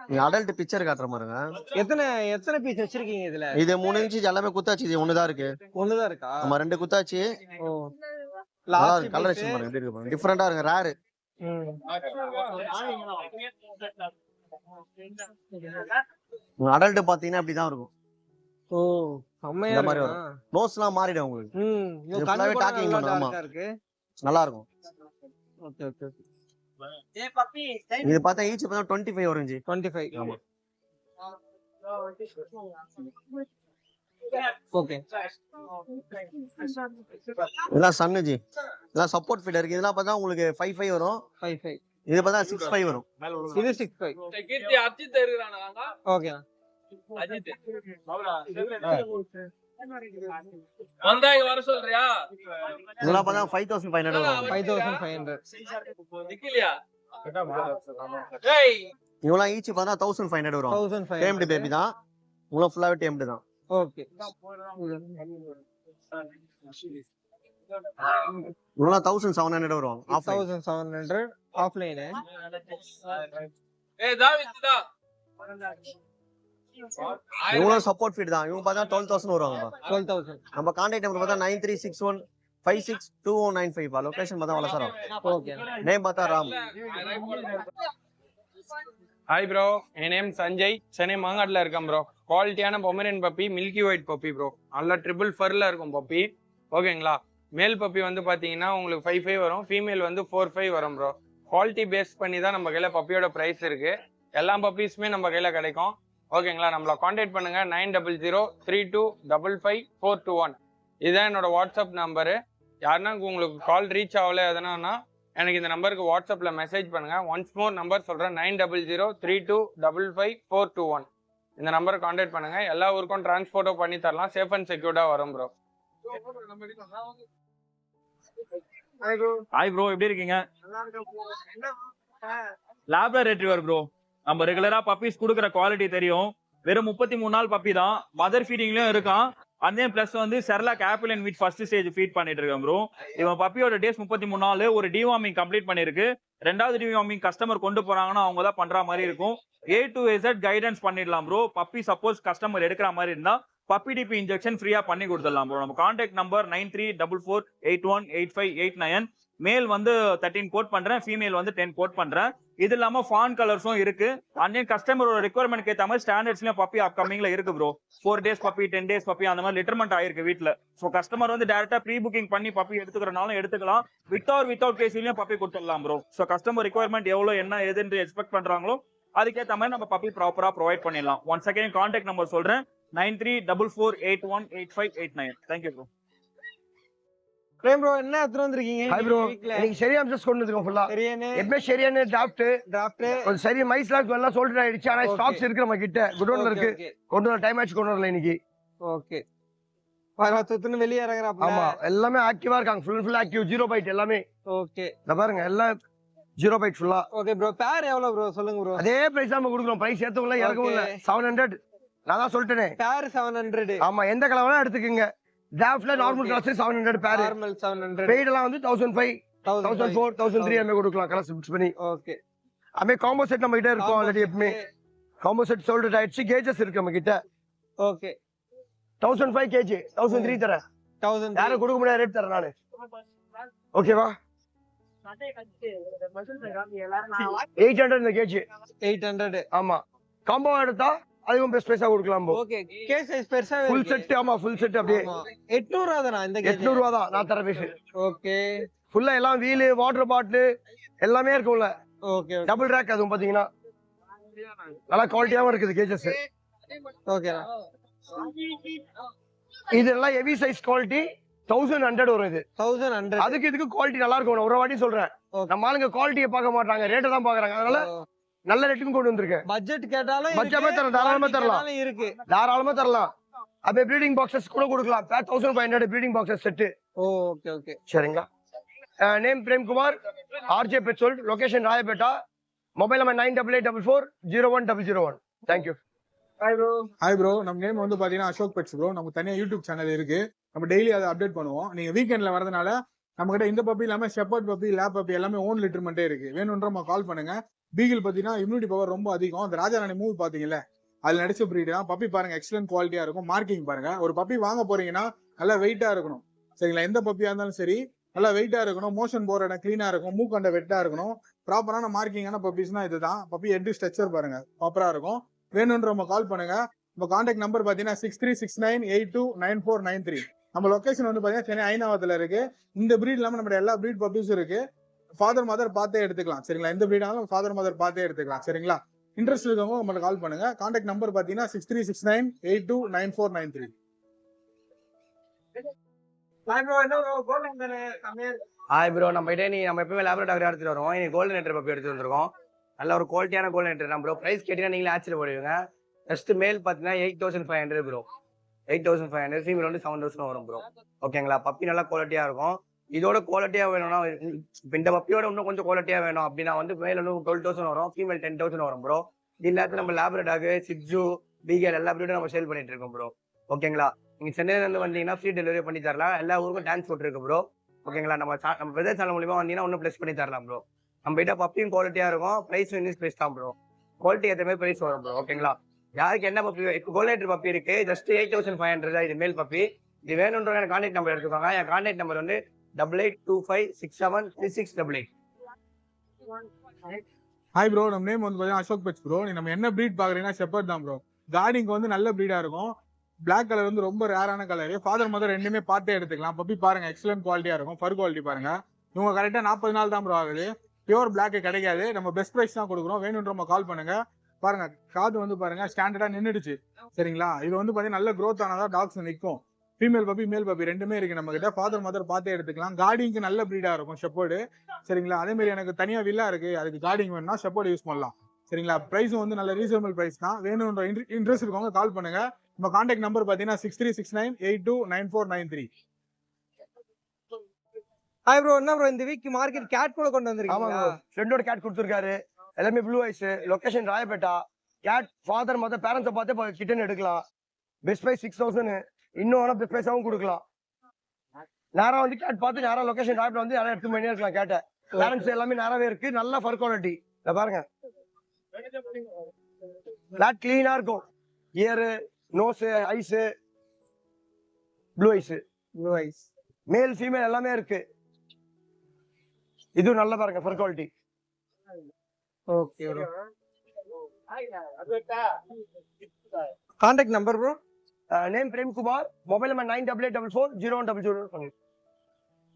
நீங்க அடல்ட் பிக்சர் காட்டுற பாருங்க. எத்தனை பீஸ் வச்சிருக்கீங்க இதுல? இது 3 inch எல்லாமே குத்தாச்சு. இது ஒண்ணுதான் இருக்கு. ஒண்ணுதான் இருக்கா? ஆமா, 2 குத்தாச்சு. ஓ, லாஸ்ட் கலரேஷன் பாருங்க எப்படி இருக்கு பாருங்க. டிஃபரெண்டா இருக்கு, ரேர். அடல்ட் பாத்தீங்கன்னா இப்படிதான் இருக்கும். ஓ, செம்மையா மாதிரி இருக்கு. வரும். நோஸ்லாம் மாறிடும் உங்களுக்கு. இது ஃபுல்லாவே டாக்கிங் பண்ணும். ஆமா, நல்லா இருக்கும். Okay okay. இது பார்த்தா ஈச் பார்த்தா 25 வரும் ஜி. 25. ஆமா. ஓகே. இதெல்லாம் சன்னு ஜி. இதெல்லாம் சப்போர்ட் ஃபீட் இருக்கு. இதெல்லாம் பார்த்தா உங்களுக்கு 55 வரும். 55. இது பார்த்தா 65 வரும். இது 65. கீர்த்தி அஜித் இருக்கானங்க. ஓகே. அஜித் வந்தாங்க வர சொல்றியா? இதெல்லாம் பார்த்தா 5500 வரும். 5500. நிக்கலையா? ஏய், இவெல்லாம் ஈச் பார்த்தா 1500 வரும். 1500. டேம்டு பேபி தான். இவெல்லாம் ஃபுல்லாவே டேம்டு தான். ஓகே. இவெல்லாம் 1700 வரும். 1700 ஆஃப்லைன். ஏய் தாவித் தான். இவங்களும் சப்போர்ட் ஃபீட் தான். இவங்க பார்த்தா 12000 வருவாங்க. 12000. நம்ம கான்டாக்ட் நம்பர் பார்த்தா 9361 562095 லொகேஷன் பார்த்தா வளசரம். ஓகே. நேம் பார்த்தா ராம். ஹாய் ப்ரோ, என் நேம் சஞ்சய், சென்னை மாங்காட்டில் இருக்கேன் ப்ரோ. குவாலிட்டியான Pomeranian puppy, milky white puppy bro. நல்லா ட்ரிபிள் ஃபர்ல இருக்கும் பப்பி. ஓகேங்களா? மேல் பப்பி வந்து பார்த்தீங்கன்னா உங்களுக்கு 5,500 வரும், ஃபீமேல் வந்து 4,500 வரும் ப்ரோ. குவாலிட்டி பேஸ் பண்ணி தான் நம்ம கையில் பப்பியோட ப்ரைஸ் இருக்கு. எல்லா பப்பீஸுமே நம்ம கையில் கிடைக்கும். ஓகேங்களா? நம்மளை காண்டாக்ட் பண்ணுங்க 9003255421. இதுதான் என்னோட வாட்ஸ்அப் நம்பரு. யாருன்னா உங்களுக்கு கால் ரீச் ஆகல எதனா எனக்கு இந்த நம்பருக்கு வாட்ஸ்அப்பில் மெசேஜ் பண்ணுங்க. ஒன்ஸ் மோர் நம்பர் சொல்கிறேன், 9003255421. இந்த நம்பரை காண்டாக்ட் பண்ணுங்க. எல்லா ஊருக்கும் டிரான்ஸ்போர்ட்டும் பண்ணி தரலாம். சேஃப் அண்ட் செக்யூர்டாக வரும் ப்ரோ. ஹாய் ப்ரோ, எப்படி இருக்கீங்க? Labrador retriever bro. நம்ம ரெகுலரா பப்பீஸ் கொடுக்குற குவாலிட்டி தெரியும். வெறும் 33 நாள் பப்பி தான். மதர் ஃபீடிங்லயும் இருக்கான். அதே பிளஸ் வந்து செர்லாக் ஆப்பிள் அண்ட் வீட் ஃபர்ஸ்ட் ஸ்டேஜ் ஃபீட் பண்ணிட்டு இருக்கேன் ப்ரோ. இவன் பப்பியோட டேஸ் 33 நாள். ஒரு டிவார்மிங் கம்ப்ளீட் பண்ணிருக்கு. 2வது டிவார்மிங் கஸ்டமர் கொண்டு போறாங்கன்னா அவங்க தான் பண்ற மாதிரி இருக்கும். A to Z கைடன்ஸ் பண்ணிடலாம் ப்ரோ. பப்பி சப்போஸ் கஸ்டமர் எடுக்கிற மாதிரி இருந்தா பப்பி டிபி இன்ஜெக்ஷன் ஃப்ரீயா பண்ணி கொடுத்துடலாம் ப்ரோ. நம்ம கான்டாக்ட் நம்பர் 9344818589. மேல் வந்து 13 கோட் பண்றேன், ஃபீமேல் வந்து 10 கோட் பண்றேன். இது இல்லாம ஃபான் கலர்ஸும் இருக்கு. அண்ட் கஸ்டமரோட ரெக்யர்மெண்ட் ஏற்ற மாதிரி ஸ்டாண்டர்ட்ஸ்லயும் பப்பி அப்கமிங்ல இருக்கு bro. 4 days puppy, 10 days puppy அந்த மாதிரி லிட்டர்மெண்ட் ஆயிருக்கு வீட்டுல. ஸோ கஸ்டமர் வந்து டேரக்டா ப்ரீ புக்கிங் பண்ணி பப்பி எடுத்துக்கிறனாலும் எடுத்துக்கலாம். வித்தவுட் கேசிலையும் பப்பி கொடுத்துடலாம் ப்ரோ. ஸோ கஸ்டமர் ரெக்யர்மெண்ட் எவ்வளவு என்ன ஏதுன்னு எக்ஸ்பெக்ட் பண்றாங்களோ அதுக்கேற்ற மாதிரி நம்ம பப்பி ப்ராப்பரா ப்ரொவைட் பண்ணிடலாம். ஒன்ஸ் அகைன் கான்டாக்ட் நம்பர் சொல்றேன், 9344818589. Thank you bro. பிரேம் ப்ரோ, என்ன எடுத்து வந்திருக்கீங்க? ஹாய் ப்ரோ, இன்னைக்கு சரியா அம்சஸ் கொண்டு வந்திருக்கோம் ஃபுல்லா. எப்பவுமே சரியான டிராஃப்ட் ஒரு சரி மைஸ்லாக் எல்லாம் சோல்டர் ஆயிடுச்சு. ஆனா ஸ்டாக்ஸ் இருக்கு நம்ம கிட்ட, குடோன்ல இருக்கு. கொண்டு வர டைம் ஆச்சு, கொண்டு வரல இன்னைக்கு. ஓகே. பரவாத்துன்னு வெளிய இறங்கறாப்ல. ஆமா, எல்லாமே ஆக்டிவா இருக்காங்க. ஃபுல் ஆக்டிவ், 0 பைட் எல்லாமே. ஓகே. இத பாருங்க, எல்லாம் 0 பைட் ஃபுல்லா. ஓகே ப்ரோ, பேர் எவ்வளவு ப்ரோ சொல்லுங்க ப்ரோ. அதே பிரைஸ் தான் நம்ம கொடுக்குறோம். பிரைஸ் ஏத்தவங்கள இறக்கவும்ல. 700. நான் தான் சொல்லிட்டேனே. பேர் 700. ஆமா, எந்த கலர் வேணா எடுத்துக்கங்க. டிராஃப்ட்ல நார்மல் கிளாஸ் 700 பேர். நார்மல் 700. பெய்ட் எல்லாம் வந்து 1500, 1400, 1300 அந்த கொடுக்கலாம் கலர்ஸ் மிக்ஸ் பண்ணி. ஓகே. அமே காம்போ செட் நம்ம கிட்ட இருக்கும் ஆல்ரெடி. எப்பவுமே காம்போ செட் சோல்டர் ஆயிடுச்சு. கேஜஸ் இருக்கு நம்ம கிட்ட. ஓகே. 1005 kg, 1003 தரேன். 1000 யாரும் கொடுக்க முடியாத ரேட் தரேன் நானு. ஓகேவா? 800 இந்த கேஜி. 800. ஆமா, காம்போ எடுத்தா அதுவும் பெஸ்ட் பிரைஸா கொடுக்கலாம் ப்ரோ. ஓகே. கே சைஸ் பெருசா ஃபுல் செட். ஆமா, ஃபுல் செட் அப்படியே 800 தானா இந்த கேஜ்? 800 தான் நான் தர பீஸ். ஓகே. ஃபுல்லா எல்லாம் வீல், வாட்டர் பாட்டில் எல்லாமே இருக்கும்ல. ஓகே. டபுள் ரேக் அதுவும் பாத்தீங்கன்னா நல்லா குவாலிட்டியாவும் இருக்குது கேஜஸ். ஓகேடா. இதெல்லாம் ஹெவி சைஸ் குவாலிட்டி 1100 வரும். இது 1100. அதுக்கு இதுக்கு குவாலிட்டி நல்லா இருக்கும். ஒரு வாட்டி சொல்றேன், நம்ம ஆளுங்க குவாலிட்டியை பார்க்க மாட்டாங்க, ரேட்டை தான் பாக்குறாங்க. அதனால நல்ல ரேட்டுக்கும் கொண்டு வந்திருக்கேன். பட்ஜெட் கேட்டாலும் பட்ஜெட்டே தரலாம், தாராளமா தரலாம். இருக்கு, தாராளமா தரலாம். அப்படியே ப்ரீடிங் பாக்ஸஸ் கூட கொடுக்கலாம். 1500 breeding boxes set. Okay okay, சரிங்களா? நேம் Premkumar, RJ petrol, location Royapettah. Mobile number 9888440101. Thank you. Hi bro, நம்ம நேம் வந்து பாத்தீங்கன்னா அசோக் பெட்ஸ் ப்ரோ. நம்ம தனியா யூடியூப் சேனல் இருக்கு. நம்ம டெய்லி அதை அப்டேட் பண்ணுவோம். நீங்க வீக்கெண்ட்ல வரதுனால நம்ம கிட்ட இந்த பப்பி இல்லாம ஷெப்பர்ட் பப்பி, லேப் பப்பி எல்லாமே ஓன் லிட்டர்மெண்டே இருக்கு. வேணும்ன்ற கால் பண்ணுங்க. பீகிள் பாத்தீங்கன்னா இம்யூனிட்டி பவர் ரொம்ப அதிகம். அந்த ராஜாராணி மூவி பாத்தீங்கல்ல, அதுல நடிச்ச பிரீட் தான். பப்பி பாருங்க, எக்ஸலன்ட் குவாலிட்டியா இருக்கும். மார்க்கிங் பாருங்க. ஒரு பப்பி வாங்க போறீங்கன்னா நல்லா வெயிட்டா இருக்கணும், சரிங்களா? எந்த பப்பியா இருந்தாலும் சரி நல்லா வெயிட்டா இருக்கணும். மோஷன் போற இடம் கிளீனா இருக்கும். மூக்கண்ட வெட்டா இருக்கணும். ப்ராப்பரான மார்க்கிங்கான பப்பீஸ்னா இதுதான். பப்பி ஹெட் ஸ்ட்ரக்சர் பாருங்க ப்ராப்பரா இருக்கும். வேணும்ன்ற கால் பண்ணுங்க. நம்ம கான்டாக்ட் நம்பர் பாத்தீங்கன்னா 6369829493. நம்ம லொகேஷன் வந்து பாத்தீங்கன்னா சென்னை ஐநாவரத்துல இருக்கு. இந்த பிரீட் இல்லாம நம்ம எல்லா பிரீட் பப்பீஸும் இருக்கு. ஃபாதர் மதர் பார்த்தே எடுத்துக்கலாம், சரிங்களா? எந்த பிரீட் ஆனாலும் ஃபாதர் மதர் பார்த்தே எடுத்துக்கலாம், சரிங்களா? இன்ட்ரெஸ்ட் இருக்கவங்க நம்மளுக்கு கால் பண்ணுங்க. கான்டாக்ட் நம்பர் பாத்தீங்கன்னா 6369829493. ஹாய் ப்ரோ, நம்ம கிட்ட நம்ம எப்பவுமே லேபரேட்டரி எடுத்துட்டு வருவோம். இன்னைக்கு கோல்டன் நெட்டர் பப்பி எடுத்து வந்திருக்கோம். நல்ல ஒரு குவாலிட்டியான கோல்டன் நெட்டர் தான் ப்ரோ. பிரைஸ் கேட்டீங்கன்னா நீங்களே ஆச்சரியப்படுவீங்க. ஜஸ்ட் மேல் பார்த்தீங்கன்னா 8500 ப்ரோ. 8500. ஃபீமேல் வந்து 7000 வரும் ப்ரோ. ஓகேங்களா? பப்பி நல்லா குவாலிட்டியா இருக்கும். இதோட குவாலிட்டியா வேணும்னா, இந்த பப்பியோட இன்னும் கொஞ்சம் குவாலிட்டியா வேணும் அப்படின்னா வந்து மேல் வந்து 12000 வரும், ஃபீமேல் 10000 வரும் ப்ரோ. இது நேரத்தில் நம்ம லேபரேட்டாக சிட்ஜு, பீகல் எல்லா பிரீடும் நம்ம சேல் பண்ணிட்டு இருக்கோம் ப்ரோ. ஓகேங்களா? நீங்க சென்னையில இருந்து வந்தீங்கன்னா ஃப்ரீ டெலிவரி பண்ணி தரலாம். எல்லா ஊருக்கும் டிரான்ஸ்போர்ட் இருக்கு ப்ரோ. ஓகேங்களா? நம்ம வெதர் சேனல் மூலியமா வந்தீங்கன்னா இன்னும் ப்ளஸ் பண்ணி தரலாம் ப்ரோ. நம்ம கிட்ட பப்பியும் குவாலிட்டியா இருக்கும். பிரைஸ் இன்க்ரீஸ் பிரைஸ் தான் ப்ரோ. குவாலிட்டி ஏற்ற மாதிரி பிரைஸ் வரும் ப்ரோ. ஓகேங்களா? யாருக்கு என்ன பப்பி, கோல்டன் நெட்டர் பப்பி இருக்கு, ஜஸ்ட் 8500 இது மேல் பப்பி. இது வேணுன்றவங்க எனக்கு கான்டாக்ட் நம்பர் எடுத்துக்கோங்க. என் கான்டாக்ட் நம்பர் வந்து 8825673688. ஹாய் ப்ரோ, நம்ம நேம் வந்து பார்த்தீங்கன்னா அசோக் பெட்ஸ் ப்ரோ. நம்ம என்ன ப்ரீட் பார்க்குறீங்கன்னா ஷெப்பர்ட் தான் ப்ரோ. கார்டிங்க்கு வந்து நல்ல ப்ரீடாக இருக்கும். பிளாக் கலர் வந்து ரொம்ப ரேரான கலரு. ஃபாதர் மதர் ரெண்டுமே பார்த்தே எடுத்துக்கலாம். பப்பி பாருங்க, எக்ஸலன்ட் குவாலிட்டியாக இருக்கும். ஃபர் குவாலிட்டி பாருங்க. இவங்க கரெக்டாக 40 நாள் தான் ப்ரோ ஆகுது. பியூர் பிளாக் கிடைக்காது. நம்ம பெஸ்ட் ப்ரைஸ் தான் கொடுக்குறோம். வேணுன்றவங்க கால் பண்ணுங்க. பாருங்க, காது வந்து பாருங்க ஸ்டாண்டர்டாக நின்றுடுச்சு. சரிங்களா? இது வந்து பார்த்தீங்கன்னா நல்ல க்ரோத் ஆனதா டாக்ஸ் நிற்கும். ஃபீமேல் பப்பி மேல் பப்பி ரெண்டுமே இருக்கு நம்ம கிட்ட. ஃபாதர் மதர் பார்த்தே எடுத்துக்கலாம். கார்டிங்க்கு நல்ல ப்ரீடாக இருக்கும் ஷெப்பர்டு. சரிங்களா? அதே மாதிரி எனக்கு தனியாக வில்லா இருக்கு, அதுக்கு கார்டிங் வேணும்னா ஷெப்பர்டு யூஸ் பண்ணலாம். சரிங்களா? ப்ரைஸும் வந்து நல்ல ரீசனபிள் ப்ரைஸ் தான். வேணுன்ற இன்ட்ரெஸ்ட் இருக்கவங்க கால் பண்ணுங்க. நம்ம கான்டாக்ட் நம்பர் பார்த்தீங்கன்னா 6369829493. ஹாய் ப்ரோ, என்ன ப்ரோ இந்த வீக் மார்க்கெட் கேட் கூட கொண்டு வந்திருக்கீங்க? ஆமா ப்ரோ, ஃப்ரெண்டோட கேட் கொடுத்துருக்காரு. எல்லாமே blue eyes, location Royapettah. Cat father mother பேரண்ட்ஸை பார்த்து கிட்டன் எடுக்கலாம். Best price 6000. இன்னும் வேணா பெஸ்ட் ப்ரைஸாகவும் கொடுக்கலாம். நேரம் வந்து கேட் பார்த்து நேரம் லொகேஷன் ராயப்பேட்டா வந்து யாரும் எடுத்து பண்ணி இருக்கலாம். கேட்டை பேரண்ட்ஸ் எல்லாமே நேரவே இருக்கு. நல்ல ஃபர் குவாலிட்டி. இதை பாருங்க, கேட் கிளீனா இருக்கும். Ear, nose, eyes, blue eyes, male female எல்லாமே இருக்கு. இது நல்ல பாருங்க fur quality. Okay bro. Contact number bro? Name Premkumar. Mobile number 9884400100.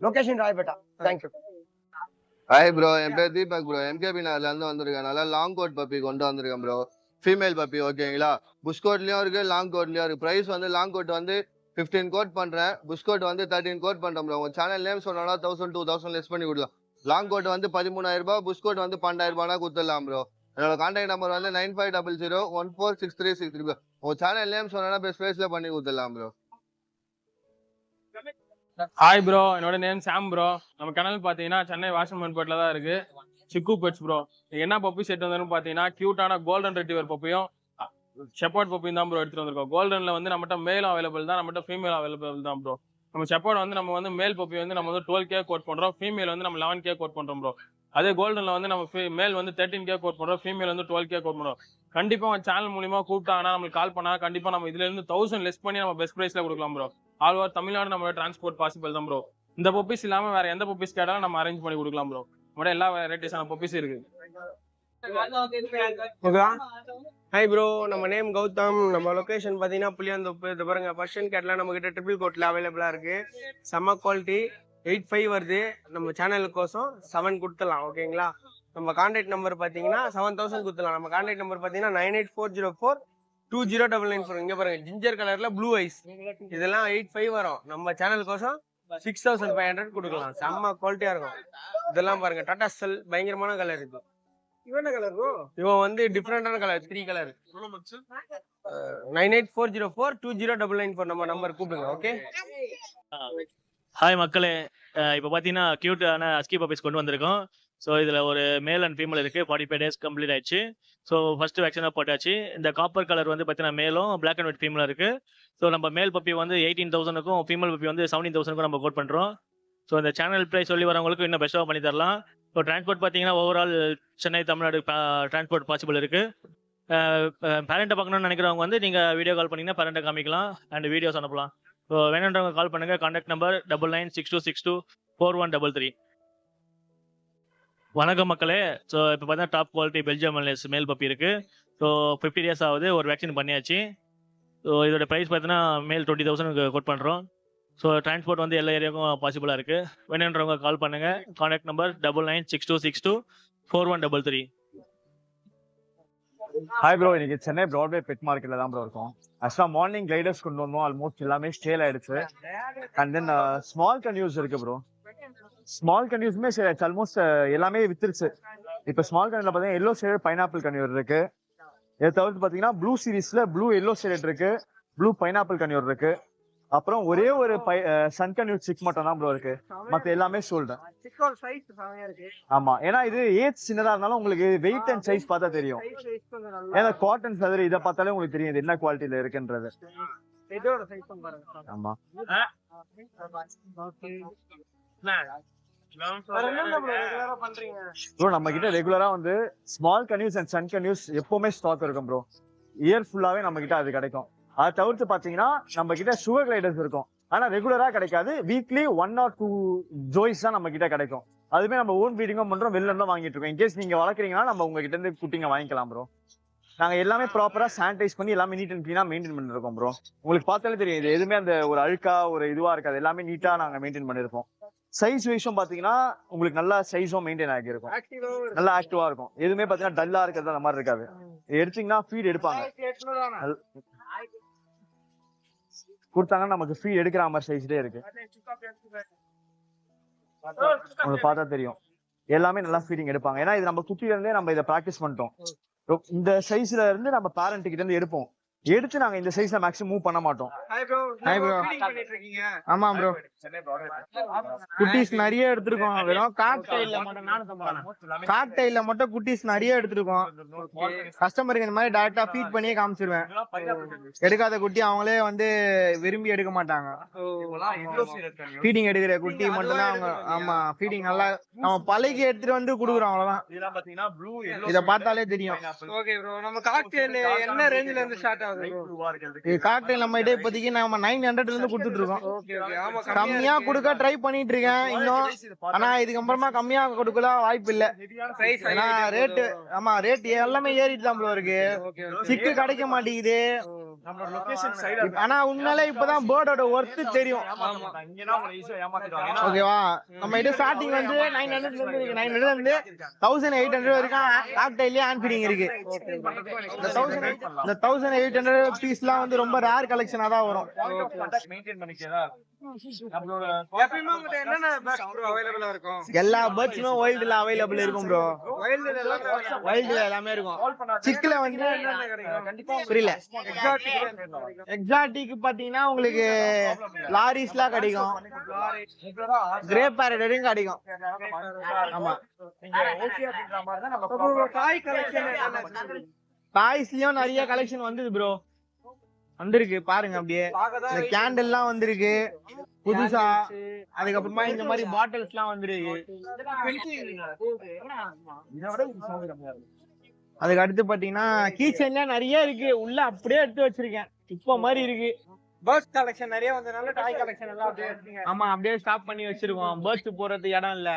Location Royapettah. Thank you. Hi bro, என் பேர் தீபக் ப்ரோ. எம்கேபி நகர்ல இருந்து வந்திருக்கேன். நல்லா லாங் கோட் பப்பி கொண்டு வந்திருக்கேன் ப்ரோ. ஃபீமேல் பப்பி ஓகேங்களா? புஷ் கோட்லயும் இருக்கு, லாங் கோட்லயும் இருக்கு. பிரைஸ் வந்து லாங் கோட் வந்து 15 கோட் பண்றேன். புஷ் கோட் வந்து 13 கோட் பண்றேன் ப்ரோ. உங்க சேனல் நேம் சொன்னா 1000 2000 லெஸ் பண்ணி கொடுக்கலாம். லாங் கோட் வந்து 13000 ரூபாய், புஷ் கோட் வந்து 12000 ரூபாய் கொடுத்துடலாம் ப்ரோ. என்னோட கான்டாக்ட் நம்பர் வந்து 9500146363. உங்க சேனல் நேம் சொன்னா பெஸ்ட் பிரைஸ்ல பண்ணி கொடுத்துடலாம் ப்ரோ. ஹாய் ப்ரோ, என்னோட நேம் சாம் ப்ரோ. நம்ம சேனல் பார்த்தீங்கன்னா சென்னை வாஷர்மேன் பேட்ல தான் இருக்கு. சிக்கு பெட்ஸ் ப்ரோ. என்ன பப்பி செட் வந்ததுன்னு பார்த்தீங்கன்னா கியூட்டான கோல்டன் ரெட்ரீவர் பப்பியும் ஷெப்பர்ட் பப்பியும் தான் ப்ரோ எடுத்துட்டு வந்திருக்கோம். கோல்டன்ல வந்து நம்மகிட்ட மேலும் அவைலபிள் தான், நம்மகிட்ட ஃபீமேல் அவைலபிள் தான் ப்ரோ. நம்ம ஷெப்பர்ட் வந்து நம்ம வந்து மேல் பப்பி வந்து நம்ம வந்து 12K கோட் பண்றோம். ஃபீமேல் வந்து நம்ம 11K கோட் பண்றோம் ப்ரோ. அதே கோல்டன்ல வந்து நம்ம மேல் வந்து 13K கோட் பண்றோம். ஃபீமேல் வந்து 12K கோட் பண்றோம். கண்டிப்பா உங்க சேனல் மூலியமா கூப்பிட்டாங்கன்னா நம்மளுக்கு கால் பண்ணா கண்டிப்பா நம்ம இதுல இருந்து 1000 லெஸ் பண்ணி நம்ம பெஸ்ட் பிரைஸ்ல கொடுக்கலாம் ப்ரோ. ஆல் ஓவர் தமிழ்நாடு நம்ம டிரான்ஸ்போர்ட் பாசிபிள் தான் ப்ரோ. இந்த பப்பீஸ் இல்லாம வேற எந்த பப்பீஸ் கேட்டாலும் நம்ம அரேஞ்ச் பண்ணி கொடுக்கலாம் ப்ரோ. நம்மட எல்லா வெரைட்டிஸான பப்பீஸ் இருக்கு. ஹாய் ப்ரோ, நம்ம நேம் கௌதம். நம்ம லொகேஷன் பார்த்தீங்கன்னா புளியாந்தோப்பு. இது பாருங்க, பர்ஷன் கேட்லாம் நம்ம கிட்ட ட்ரிபிள் கோட்ல அவைலபிளா இருக்கு. செம்ம குவாலிட்டி. 85 வருது. நம்ம சேனலுக்கோசம் 7 கொடுத்துலாம். ஓகேங்களா? நம்ம கான்டாக்ட் நம்பர் பார்த்தீங்கன்னா 7000 கொடுத்துலாம். நம்ம கான்டாக்ட் நம்பர் பார்த்தீங்கன்னா 9840420994. இங்க பாருங்க, ஜிஞ்சர் கலர்ல ப்ளூ ஐஸ். இதெல்லாம் 85 வரும். நம்ம சேனலுக்கோசம் 6500 கொடுக்கலாம். செம்ம குவாலிட்டியா இருக்கும். இதெல்லாம் பாருங்க, டாடா ஸ்டெல் பயங்கரமான கலர் இருக்கு. இவன் வந்து டிஃப்ரெண்டான கலர், 3 கலர். 9840420994 நம்ம நம்பர் கூப்பிடுங்க. ஓகே. ஹாய் மக்களே, இப்போ பார்த்தீங்கன்னா கியூட்டான அஸ்கி பப்பீஸ் கொண்டு வந்திருக்கோம். ஸோ இதில் ஒரு மேல் அண்ட் ஃபீமேல் இருக்குது. 45 days கம்ப்ளீட் ஆயிடுச்சு. ஸோ ஃபர்ஸ்ட் வேக்சினாக போட்டாச்சு. இந்த காப்பர் கலர் வந்து பார்த்தீங்கன்னா மேலும், பிளாக் அண்ட் ஒயிட் ஃபீமேலும் இருக்குது. ஸோ நம்ம மேல் பப்பி வந்து 18,000க்கும் ஃபீமேல் பப்பி வந்து 17,000க்கும் நம்ம கோட் பண்ணுறோம். ஸோ இந்த சேனல் ப்ரைஸ் சொல்லி வரவங்களுக்கு இன்னும் பெஸ்ட்டாக பண்ணி தரலாம். ஸோ டிரான்ஸ்போர்ட் பார்த்தீங்கன்னா overall Chennai Tamil Nadu transport possible இருக்குது. பேரண்ட்டை பார்க்கணும்னு நினைக்கிறவங்க வந்து நீங்கள் வீடியோ கால் பண்ணிங்கன்னா பேரண்ட்டை காமிக்கலாம் அண்ட் வீடியோஸ் அனுப்பலாம். ஸோ வேணுன்றவங்க கால் பண்ணுங்கள். Contact number 9962624133. வணக்கம் மக்களே. ஸோ இப்போ பார்த்தீங்கன்னா top quality Belgium மல்னேஸ் male puppy இருக்குது. ஸோ 50 days ஆகுது. ஒரு வேக்சின் பண்ணியாச்சு. ஸோ இதோட ப்ரைஸ் பார்த்தீங்கன்னா மேல் 20,000 கோட் பண்ணுறோம். ஸோ டிரான்ஸ்போர்ட் வந்து எல்லா ஏரியாவுக்கும் பாசிபிளாக இருக்குது. வேணுன்றவங்க கால் பண்ணுங்கள். Contact number 9962624133. ஹாய் ப்ரோ, இன்னைக்கு சென்னை ப்ராட்வே பெட் மார்க்கெட்ல தான் ப்ரோ இருக்கும். ஆக்சுவலா மார்னிங் கைடர்ஸ் கொண்டு வந்தோம். ஆல்மோஸ்ட் எல்லாமே ஸ்டேல் ஆயிடுச்சு. அண்ட் தென் ஸ்மால் கன்யூஸ் இருக்கு ப்ரோ. ஸ்மால் கன்யூஸுமே ஆல்மோஸ்ட் எல்லாமே வித்துருச்சு. இப்போ ஸ்மால் கன்யூல பார்த்தீங்கன்னா எல்லோ ஷேடட் பைனாப்பிள் கன்யூர் இருக்கு. இதை தவிர்த்து பார்த்தீங்கன்னா ப்ளூ சீரீஸ்ல ப்ளூ எல்லோ ஷேடட் இருக்கு, ப்ளூ பைனாப்பிள் கன்யூர் இருக்கு. அப்புறம் ஒரே ஒரு சன் கன்யூர் சிக் மட்டும் தான் ப்ரோ இருக்கு. மற்ற எல்லாமே சோல்டு. ஆமா, ஏன்னா இது ஏஜ் சின்னதா இருந்தாலும் உங்களுக்கு வெயிட் அண்ட் சைஸ் பார்த்தா தெரியும். ஏன்னா காட்டன் ஃபெதர் இதை பார்த்தாலே உங்களுக்கு தெரியும் இது என்ன குவாலிட்டியில இருக்குன்றது. ஆமா ப்ரோ, நம்ம கிட்ட ரெகுலரா வந்து ஸ்மால் கன்யூஸ் அண்ட் சன் கன்யூஸ் எப்பவுமே ஸ்டாக் இருக்கும் ப்ரோ. இயர் ஃபுல்லாவே நம்ம கிட்ட அது கிடைக்கும். அதை தவிர்த்து பாத்தீங்கன்னா நம்ம கிட்ட சுகர் கிளைடர்ஸ் இருக்கும். ஆனா ரெகுலரா கிடைக்காது. வீக்லி 1 or 2 ஜோய்ஸ் தான் நம்ம கிட்ட கிடைக்கும். அதுமே நம்ம ஓன் ப்ரீடிங்கும் பண்றோம், வெளில இருந்தும் வாங்கிட்டு இருக்கோம். இன்கேஸ் நீங்க வளர்க்குறீங்கன்னா நம்ம உங்ககிட்ட இருந்து குட்டிங்க வாங்கிக்கலாம் ப்ரோ. நாங்க எல்லாமே ப்ராப்பரா சானிடைஸ் பண்ணி எல்லாமே நீட் அண்ட் கிளீனா மெயின்டைன் பண்ணிருக்கோம் ப்ரோ. உங்களுக்கு பார்த்தாலே தெரியும், இது எதுவுமே அந்த ஒரு அழுக்கா ஒரு இதுவா இருக்காது, எல்லாமே நீட்டா நாங்க மெயின்டைன் பண்ணிருப்போம். சைஸ் வைஸும் பாத்தீங்கன்னா உங்களுக்கு நல்லா சைஸும் மெயின்டைன் ஆகி இருக்கும், நல்லா ஆக்டிவா இருக்கும். எதுவுமே பாத்தீங்கன்னா டல்லா இருக்கிறது அந்த மாதிரி இருக்காது. எடுத்தீங்கன்னா ஃபீட் எடுப்பாங்க, கொடுத்தாங்கன்னா நமக்கு ஃபீட் எடுக்கிற மாதிரி சைஸ்லயே இருக்கு. உங்களுக்கு பார்த்தா தெரியும், எல்லாமே நல்லா ஃபீடிங் எடுப்பாங்க. ஏன்னா இது நம்ம குட்டில இருந்தே நம்ம இதை பிராக்டிஸ் பண்ணிட்டோம். இந்த சைஸ்ல இருந்து நம்ம பேரண்ட் கிட்ட இருந்து எடுப்போம், எடுத்து நாங்க இந்த சைஸ்ல மேக்ஸிமம் மூவ் பண்ண மாட்டோம். Hi bro. ஆமா ப்ரோ, குட்டீஸ் நிறைய எடுத்திருக்கோம். வெறும் காக்டைல்ல மட்டும் குட்டீஸ் நிறைய எடுத்திருக்கோம். கஸ்டமருக்கு இந்த மாதிரி டைரக்டா ஃபீட் பண்ணியே காமிச்சிருவேன். எடுக்காத குட்டி அவங்களே வந்து விரும்பி எடுக்க மாட்டாங்க. ஃபீடிங் எடுக்கிற குட்டி மட்டும் தான் அவங்க. ஆமா, ஃபீடிங் நல்லா நம்ம பழகி எடுத்துட்டு வந்து குடுக்குறோம், அவ்வளவுதான். இத பார்த்தாலே தெரியும். ஓகே ப்ரோ, நம்ம காக்டெயில் என்ன ரேஞ்சில இருந்து ஸ்டார்ட் ஆகுது ப்ரோ? காக்டெயில் நம்ம கிட்ட இப்போதைக்கு நம்ம 900 இருந்து கொடுத்துட்டு இருக்கோம். Okay okay. ஆமா, கம்மியா கொடுக்க ட்ரை பண்ணிட்டு இருக்கேன் இன்னும். ஆனா இதுக்கு அப்புறமா கம்மியா கொடுக்கல வாய்ப்பு இல்ல. ஏன்னா ரேட், ஆமா ரேட் எல்லாமே ஏறிட்டு தான் ப்ரோ இருக்கு. சிக்கு கிடைக்க மாட்டேங்குது. ஆனா உண்மையிலே இப்பதான் பேர்டோட ஒர்த் தெரியும். ஓகேவா, நம்ம இது ஸ்டார்டிங் வந்து 900 இருந்து 1800 வரைக்கும் காக்டெயிலே ஹேண்ட் ஃபீடிங் இருக்கு. இந்த 1800 பீஸ்லாம் வந்து ரொம்ப ரேர் கலெக்ஷனா தான் வரும். எல்லா பேர்ட்ஸுமே வைல்ட்ல அவைலபிள் இருக்கும் ப்ரோ. வைல்ட்ல எல்லாமே இருக்கும். சிக்ல வந்து புரியல, எக்ஸாட்டிக் பாத்தீங்கன்னா உங்களுக்கு லாரிஸ்லாம் கிடைக்கும், கிரே பேரட் வரைக்கும் கிடைக்கும். ஆமா, டாய்ஸ்லயும் நிறைய கலெக்ஷன் வந்தது ப்ரோ, வந்திருக்கு பாருங்க. அப்படியே இந்த கேண்டில் எல்லாம் வந்திருக்கு புதுசா. அதுக்கப்புறமா இந்த மாதிரி பாட்டில்ஸ் எல்லாம் வந்திருக்கு. அதுக்கு அடுத்து பாத்தீங்கன்னா கீச்சன்ல நிறைய இருக்கு, உள்ள அப்படியே எடுத்து வச்சிருக்கேன். இப்போ மாதிரி இருக்கு. பேர்ட்ஸ் கலெக்ஷன் நிறைய வந்தனால டாய் கலெக்ஷன் எல்லாம் அப்படியே எடுத்தீங்க. ஆமா, அப்படியே ஸ்டாப் பண்ணி வச்சிருக்கோம். பேர்ட்ஸ் போறதுக்கு இடம் இல்ல.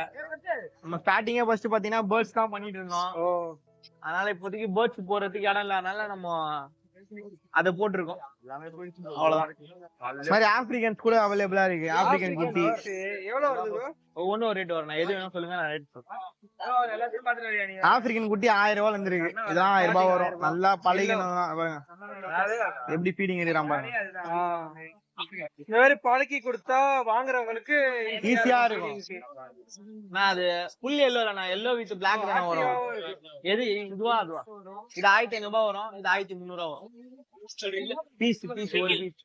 நம்ம ஸ்டார்டிங்கே ஃபர்ஸ்ட் பாத்தீங்கன்னா பேர்ட்ஸ் தான் பண்ணிட்டு இருந்தோம். அதனால இப்போதைக்கு பேர்ட்ஸ் போறதுக்கு இடம் இல்ல, அதனால நம்ம அத போட்டிருக்கோம். அவ்வளவுதான். இந்த மாதிரி ஆப்பிரிக்கன்ஸ் கூட அவைலபிளா இருக்கு. ஆப்பிரிக்கன் குட்டி எவ்வளவு வருது ப்ரோ? ஒவ்வொன்றும் ஒரு ரேட் வரும். நான் எது வேணும் சொல்லுங்க, நான் ரேட் சொல்றேன். ஆப்பிரிக்கன் குட்டி 1000 ரூபாய் இருந்திருக்கு. இதெல்லாம் 1000 ரூபாய் வரும். நல்லா பழகணும். எப்படி ஃபீடிங் எடுக்கிறான் பாருங்க. இந்த மாதிரி பழக்கி கொடுத்தா வாங்குறவங்களுக்கு ஈஸியா இருக்கும். நான் அது ஃபுல் எல்லோ இல்ல, நான் எல்லோ வித் பிளாக் தான் வரும். எது இதுவா அதுவா? இது 1500 ரூபாய் வரும், இது 1300 ரூபாய் வரும். பீஸ் ஒரு பீஸ்.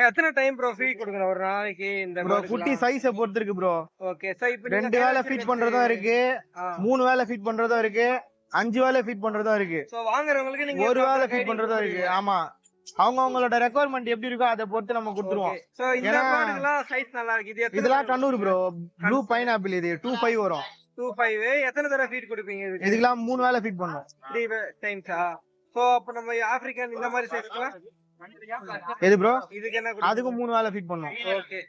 எத்தனை டைம் ப்ரோ ஃபீட் கொடுக்கணும் ஒரு நாளைக்கு? இந்த ப்ரோ குட்டி சைஸை பொறுத்து இருக்கு ப்ரோ. ஓகே, சோ இப்போ 2 வேளை ஃபீட் பண்றதும் இருக்கு, 3 வேளை ஃபீட் பண்றதும் இருக்கு, 5 வேளை ஃபீட் பண்றதும் இருக்கு. சோ வாங்குறவங்களுக்கு நீங்க ஒரு வேளை ஃபீட் பண்றதும் இருக்கு. ஆமா, அவங்க அவங்களோட ரெக்குவயர்மெண்ட் எப்படி இருக்கோ அதை பொறுத்து நம்ம கொடுத்துருவோம். சோ இந்த பேர்ட்லாம் சைஸ் நல்லா இருக்கு. இதெல்லாம் கண்ணூர் ப்ரோ, ப்ளூ பைனாப்பிள். இது 25 வரும். 25. எத்தனை தடவை ஃபீட் கொடுப்பீங்க? இதுக்கெல்லாம் 3 வேளை ஃபீட் பண்ணுவோம். 3 டைம்ஸா? சோ அப்ப நம்ம ஆப்பிரிக்கன் இந்த மாதிரி சைஸ்க்குலாம் எது ப்ரோ? இதுக்கு என்ன? அதுக்கு 3 வேளை ஃபீட் பண்ணுவோம். ஓகே,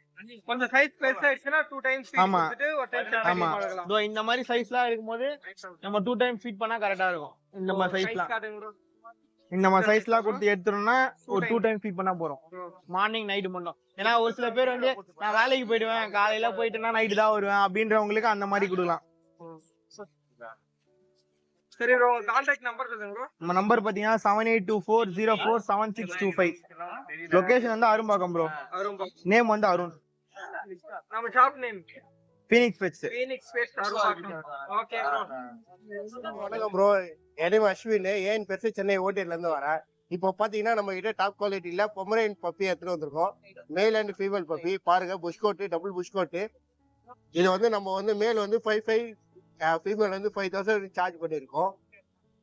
கொஞ்சம் சைஸ் பெருசா ஆயிடுச்சுனா 2 டைம்ஸ் ஃபீட் கொடுத்துட்டு ஒரு டைம் செட் பண்ணி பண்ணலாம். தோ இந்த மாதிரி சைஸ்லாம் இருக்கும்போது நம்ம 2 டைம் ஃபீட் பண்ணா கரெக்ட்டா இருக்கும். இந்த மாதிரி சைஸ்லாம் இந்த மாதிரி சைஸ்லாம் கொடுத்து எடுத்துறோம்னா ஒரு 2 டைம் ஃபீட் பண்ணா போறோம். மார்னிங் நைட் மட்டும். ஏன்னா ஒரு சில பேர் வந்து நான் வேலைக்கு போயிடுவேன், காலையில போயிட்டேன்னா நைட் தான் வருவேன் அப்படின்றவங்களுக்கு அந்த மாதிரி கொடுக்கலாம். சரி ப்ரோ, கான்டாக்ட் நம்பர் சொல்லுங்க ப்ரோ. நம்ம நம்பர் பாத்தீங்கன்னா 7824047625. லொகேஷன் வந்து அரும்பாக்கம் ப்ரோ. நேம் வந்து அருண். நம்ம shop name Phoenix Pets. Arumbakkam. Okay bro. வணக்கம் ப்ரோ, என் நேம் அஸ்வின். ஏன் பெருசு சென்னை ஓட்டேல இருந்து வரேன். இப்போ பாத்தீங்கன்னா நம்ம கிட்ட டாப் குவாலிட்டியில பொமரேன் பப்பி எடுத்துட்டு வந்திருக்கோம். மேல் அண்ட் ஃபீமேல் பப்பி பாருங்க. Bush coat, double bush coat. இது வந்து நம்ம வந்து மேல் வந்து 5500, ஃபீமேல் வந்து 5000 சார்ஜ் பண்ணியிருக்கோம்.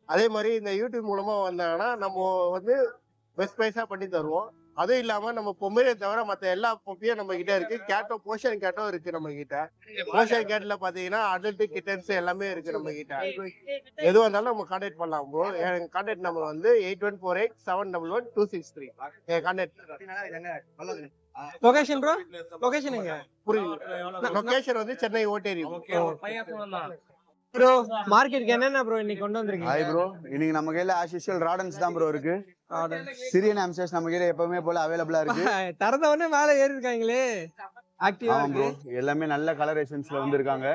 அதே மாதிரி இந்த யூடியூப் மூலமா வந்தாங்கன்னா நம்ம வந்து பெஸ்ட் ப்ரைஸா பண்ணி தருவோம். அதுவும் இல்லாம நம்ம பொம்மரே தவிர மத்த எல்லா பப்பியும் நம்ம கிட்ட இருக்கு. கேட்டோ போஷன் கேட்டோ இருக்கு நம்ம கிட்ட. போஷன் கேட்ல பாத்தீங்கன்னா அடல்ட் கிட்டன்ஸ் எல்லாமே இருக்கு நம்ம கிட்ட. எதுவா இருந்தாலும் நம்ம கான்டாக்ட் பண்ணலாம் ப்ரோ. என் கான்டாக்ட் நம்பர் வந்து 8148711263. என் கான்டாக்ட். லொகேஷன் ப்ரோ, லொகேஷன் எங்க? புரியுது. லொகேஷன் வந்து சென்னை ஓட்டேரி. ப்ரோ மார்க்கெட்டுக்கு என்னென்ன ப்ரோ இன்னைக்கு கொண்டு வந்திருக்கீங்க? ஹாய் ப்ரோ, இன்னைக்கு நம்ம கையில ஆஸ் யூஷுவல் ராடன்ஸ் தான் ப்ரோ இருக்கு. சிரியன் ஆம்ஸ்டர்ஸ் நம்ம கையில எப்பவுமே போல அவைலபிளா இருக்கு. தரத உடனே மேல ஏறி இருக்காங்களே, ஆக்டிவா ஆமா ப்ரோ, இருக்கு. எல்லாமே நல்ல கலரேஷன்ஸ்ல வந்திருக்காங்க.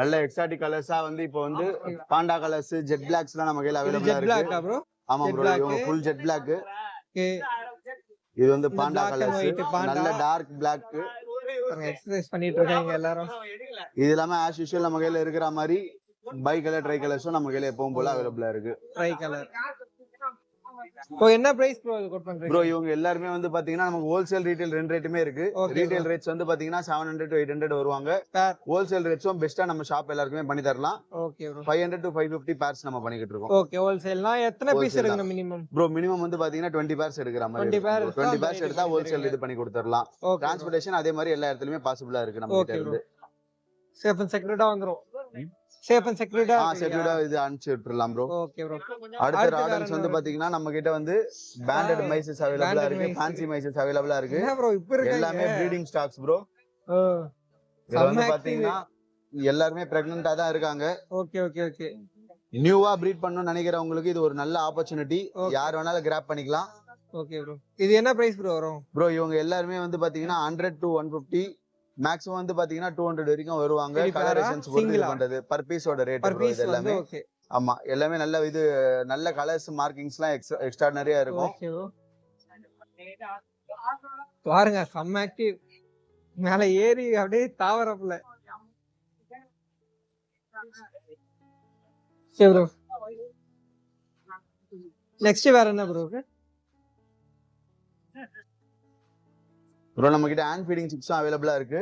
நல்ல எக்ஸாட்டிக் கலர்ஸா வந்து இப்போ வந்து பாண்டா கலர்ஸ், ஜெட் பிளாக்ஸ்லாம் நம்ம கையில அவைலபிளா இருக்கு. ப்ரோ ஆமா ப்ரோ, இது ஃபுல் ஜெட் பிளாக். இது வந்து பாண்டா கலர்ஸ், நல்ல டார்க் பிளாக். எக்ஸர்சைஸ் பண்ணிட்டு இருக்காங்க எல்லாரும். இது இல்லாம ஆஸ் யூஷுவல் நம்ம கையில இருக்கிற மாதிரி பை கலர் ட்ரை கலர்ஸும் நம்ம கையில எப்பவும் போல அவைலபிளா இருக்கு. Try colour. இப்போ என்ன பிரைஸ் ப்ரோ இது கோட் பண்றீங்க? ப்ரோ இவங்க எல்லாரும் வந்து பாத்தீங்கன்னா நமக்கு ஹோல்சேல் ரீட்டைல் ரெண்டு ரேட்டுமே இருக்கு. ரீட்டைல் ரேட்ஸ் வந்து பாத்தீங்கன்னா 700 to 800 வருவாங்க. ஹோல்சேல் ரேட்ஸும் பெஸ்டா நம்ம ஷாப் எல்லாருக்குமே பண்ணி தரலாம். Okay bro. 500 to 550 பேர்ஸ் நம்ம பண்ணிக்கிட்டு இருக்கோம். ஓகே, ஹோல்சேல்னா எத்தனை பீஸ் எடுக்கணும் மினிமம்? ப்ரோ மினிமம் வந்து பாத்தீங்கன்னா 20 பேர்ஸ் எடுக்கிற மாதிரி. 20 பேர்ஸ் எடுத்தா ஹோல்சேல் இது பண்ணி கொடுத்துறலாம். டிரான்ஸ்போர்ட்டேஷன் அதே மாதிரி எல்லா இடத்துலயுமே பாசிபிளா இருக்கு நம்ம கிட்ட இருந்து. சேஃப் அண்ட் செக்யூரிட்டா வந்துரும். சேஃப் அண்ட் செக்யூரிட்டா செக்யூரிட்டா இது அனுப்பிச்சு விட்டுறலாம் ப்ரோ. Okay bro. அடுத்த ராடன்ஸ் வந்து பாத்தீங்கன்னா நம்ம கிட்ட வந்து பேண்டட் மைசஸ் அவைலபிளா இருக்கு, ஃபேன்சி மைசஸ் அவைலபிளா இருக்கு. என்ன ப்ரோ இப்ப இருக்கு? எல்லாமே ப்ரீடிங் ஸ்டாக்ஸ் ப்ரோ. இது வந்து பாத்தீங்கன்னா எல்லாரும் பிரெக்னன்ட்டா தான் இருக்காங்க. Okay okay okay. நியூவா ப்ரீட் பண்ணனும்னு நினைக்கிறவங்களுக்கு இது ஒரு நல்ல ஆப்பர்சூனிட்டி. யார் வேணாலும் கிராப் பண்ணிக்கலாம். Okay bro. இது என்ன பிரைஸ் ப்ரோ வரும்? ப்ரோ இவங்க எல்லாரும் வந்து பாத்தீங்கன்னா 100 to 150, மேக்ஸிமம் வந்து பாத்தீங்கன்னா 200 வரைக்கும் வருவாங்க. கலரேஷன்ஸ் பொறுத்து இது பண்றது. பர் பீஸோட ரேட் ப்ரோ இது எல்லாமே. ஆமா, எல்லாமே நல்ல இது நல்ல கலர்ஸ் மார்க்கிங்ஸ்லாம் எக்ஸ்ட்ராடனரியா இருக்கும். Okay bro. பாருங்க சம் ஆக்டிவ். மேல ஏறி அப்படியே தாவறப்பல. சரி ப்ரோ. நெக்ஸ்ட் வேற என்ன ப்ரோ இருக்கு? ப்ரோ நம்ம கிட்ட ஹேண்ட் ஃபீடிங் சிக்ஸும் அவைலபிளா இருக்கு.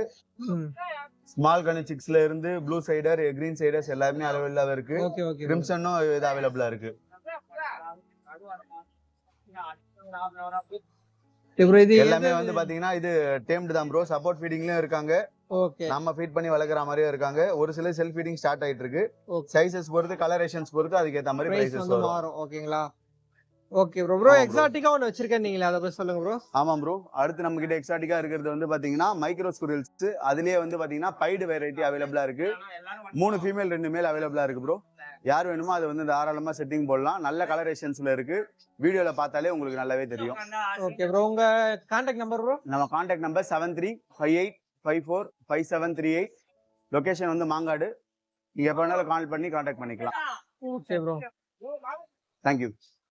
ஸ்மால் கனி சிக்ஸ்ல இருந்து ப்ளூ சைடர், கிரீன் சைடர்ஸ் எல்லாமே அவைலபிளா இருக்கு. Okay okay. கிரிம்சனும் இது அவைலபிளா இருக்கு. எல்லாமே வந்து பாத்தீங்கன்னா இது டேம்டு தான் ப்ரோ. சப்போர்ட் ஃபீடிங்லயும் இருக்காங்க. ஓகே. நம்ம ஃபீட் பண்ணி வளர்க்குற மாதிரியும் இருக்காங்க. ஒரு சில செல்ஃப் ஃபீடிங் ஸ்டார்ட் ஆயிட்டு இருக்கு. சைஸஸ் பொறுத்து, கலரேஷன்ஸ் பொறுத்து அதுக்கு ஏத்த மாதிரி பிரைசஸ் வரும். ஓகேங்களா? Okay bro. ப்ரோ எக்ஸாட்டிக்கா ஒன்னு வச்சிருக்கேன் நீங்களே, அத பத்தி சொல்லுங்க ப்ரோ. ஆமா ப்ரோ, அடுத்து நம்ம கிட்ட எக்ஸாட்டிக்கா இருக்கிறது வந்து பாத்தீங்கன்னா மைக்ரோ ஸ்குரில்ஸ். அதுலயே வந்து பாத்தீங்கன்னா பைடு வெரைட்டி அவைலபிளா இருக்கு. 3 ஃபீமேல் 2 மேல் அவைலபிளா இருக்கு ப்ரோ. யார் வேணுமோ அதை வந்து தாராளமா செட்டிங் போடலாம். நல்ல கலரேஷன்ஸ்ல இருக்கு. வீடியோல பார்த்தாலே உங்களுக்கு நல்லாவே தெரியும். Okay bro. உங்க கான்டாக்ட் நம்பர் ப்ரோ? நம்ம கான்டாக்ட் நம்பர் 7358545738. லொகேஷன் வந்து மாங்காடு. நீங்க எப்ப வேணாலும் கால் பண்ணி கான்டாக்ட் பண்ணிக்கலாம். Okay bro. தேங்க்யூ.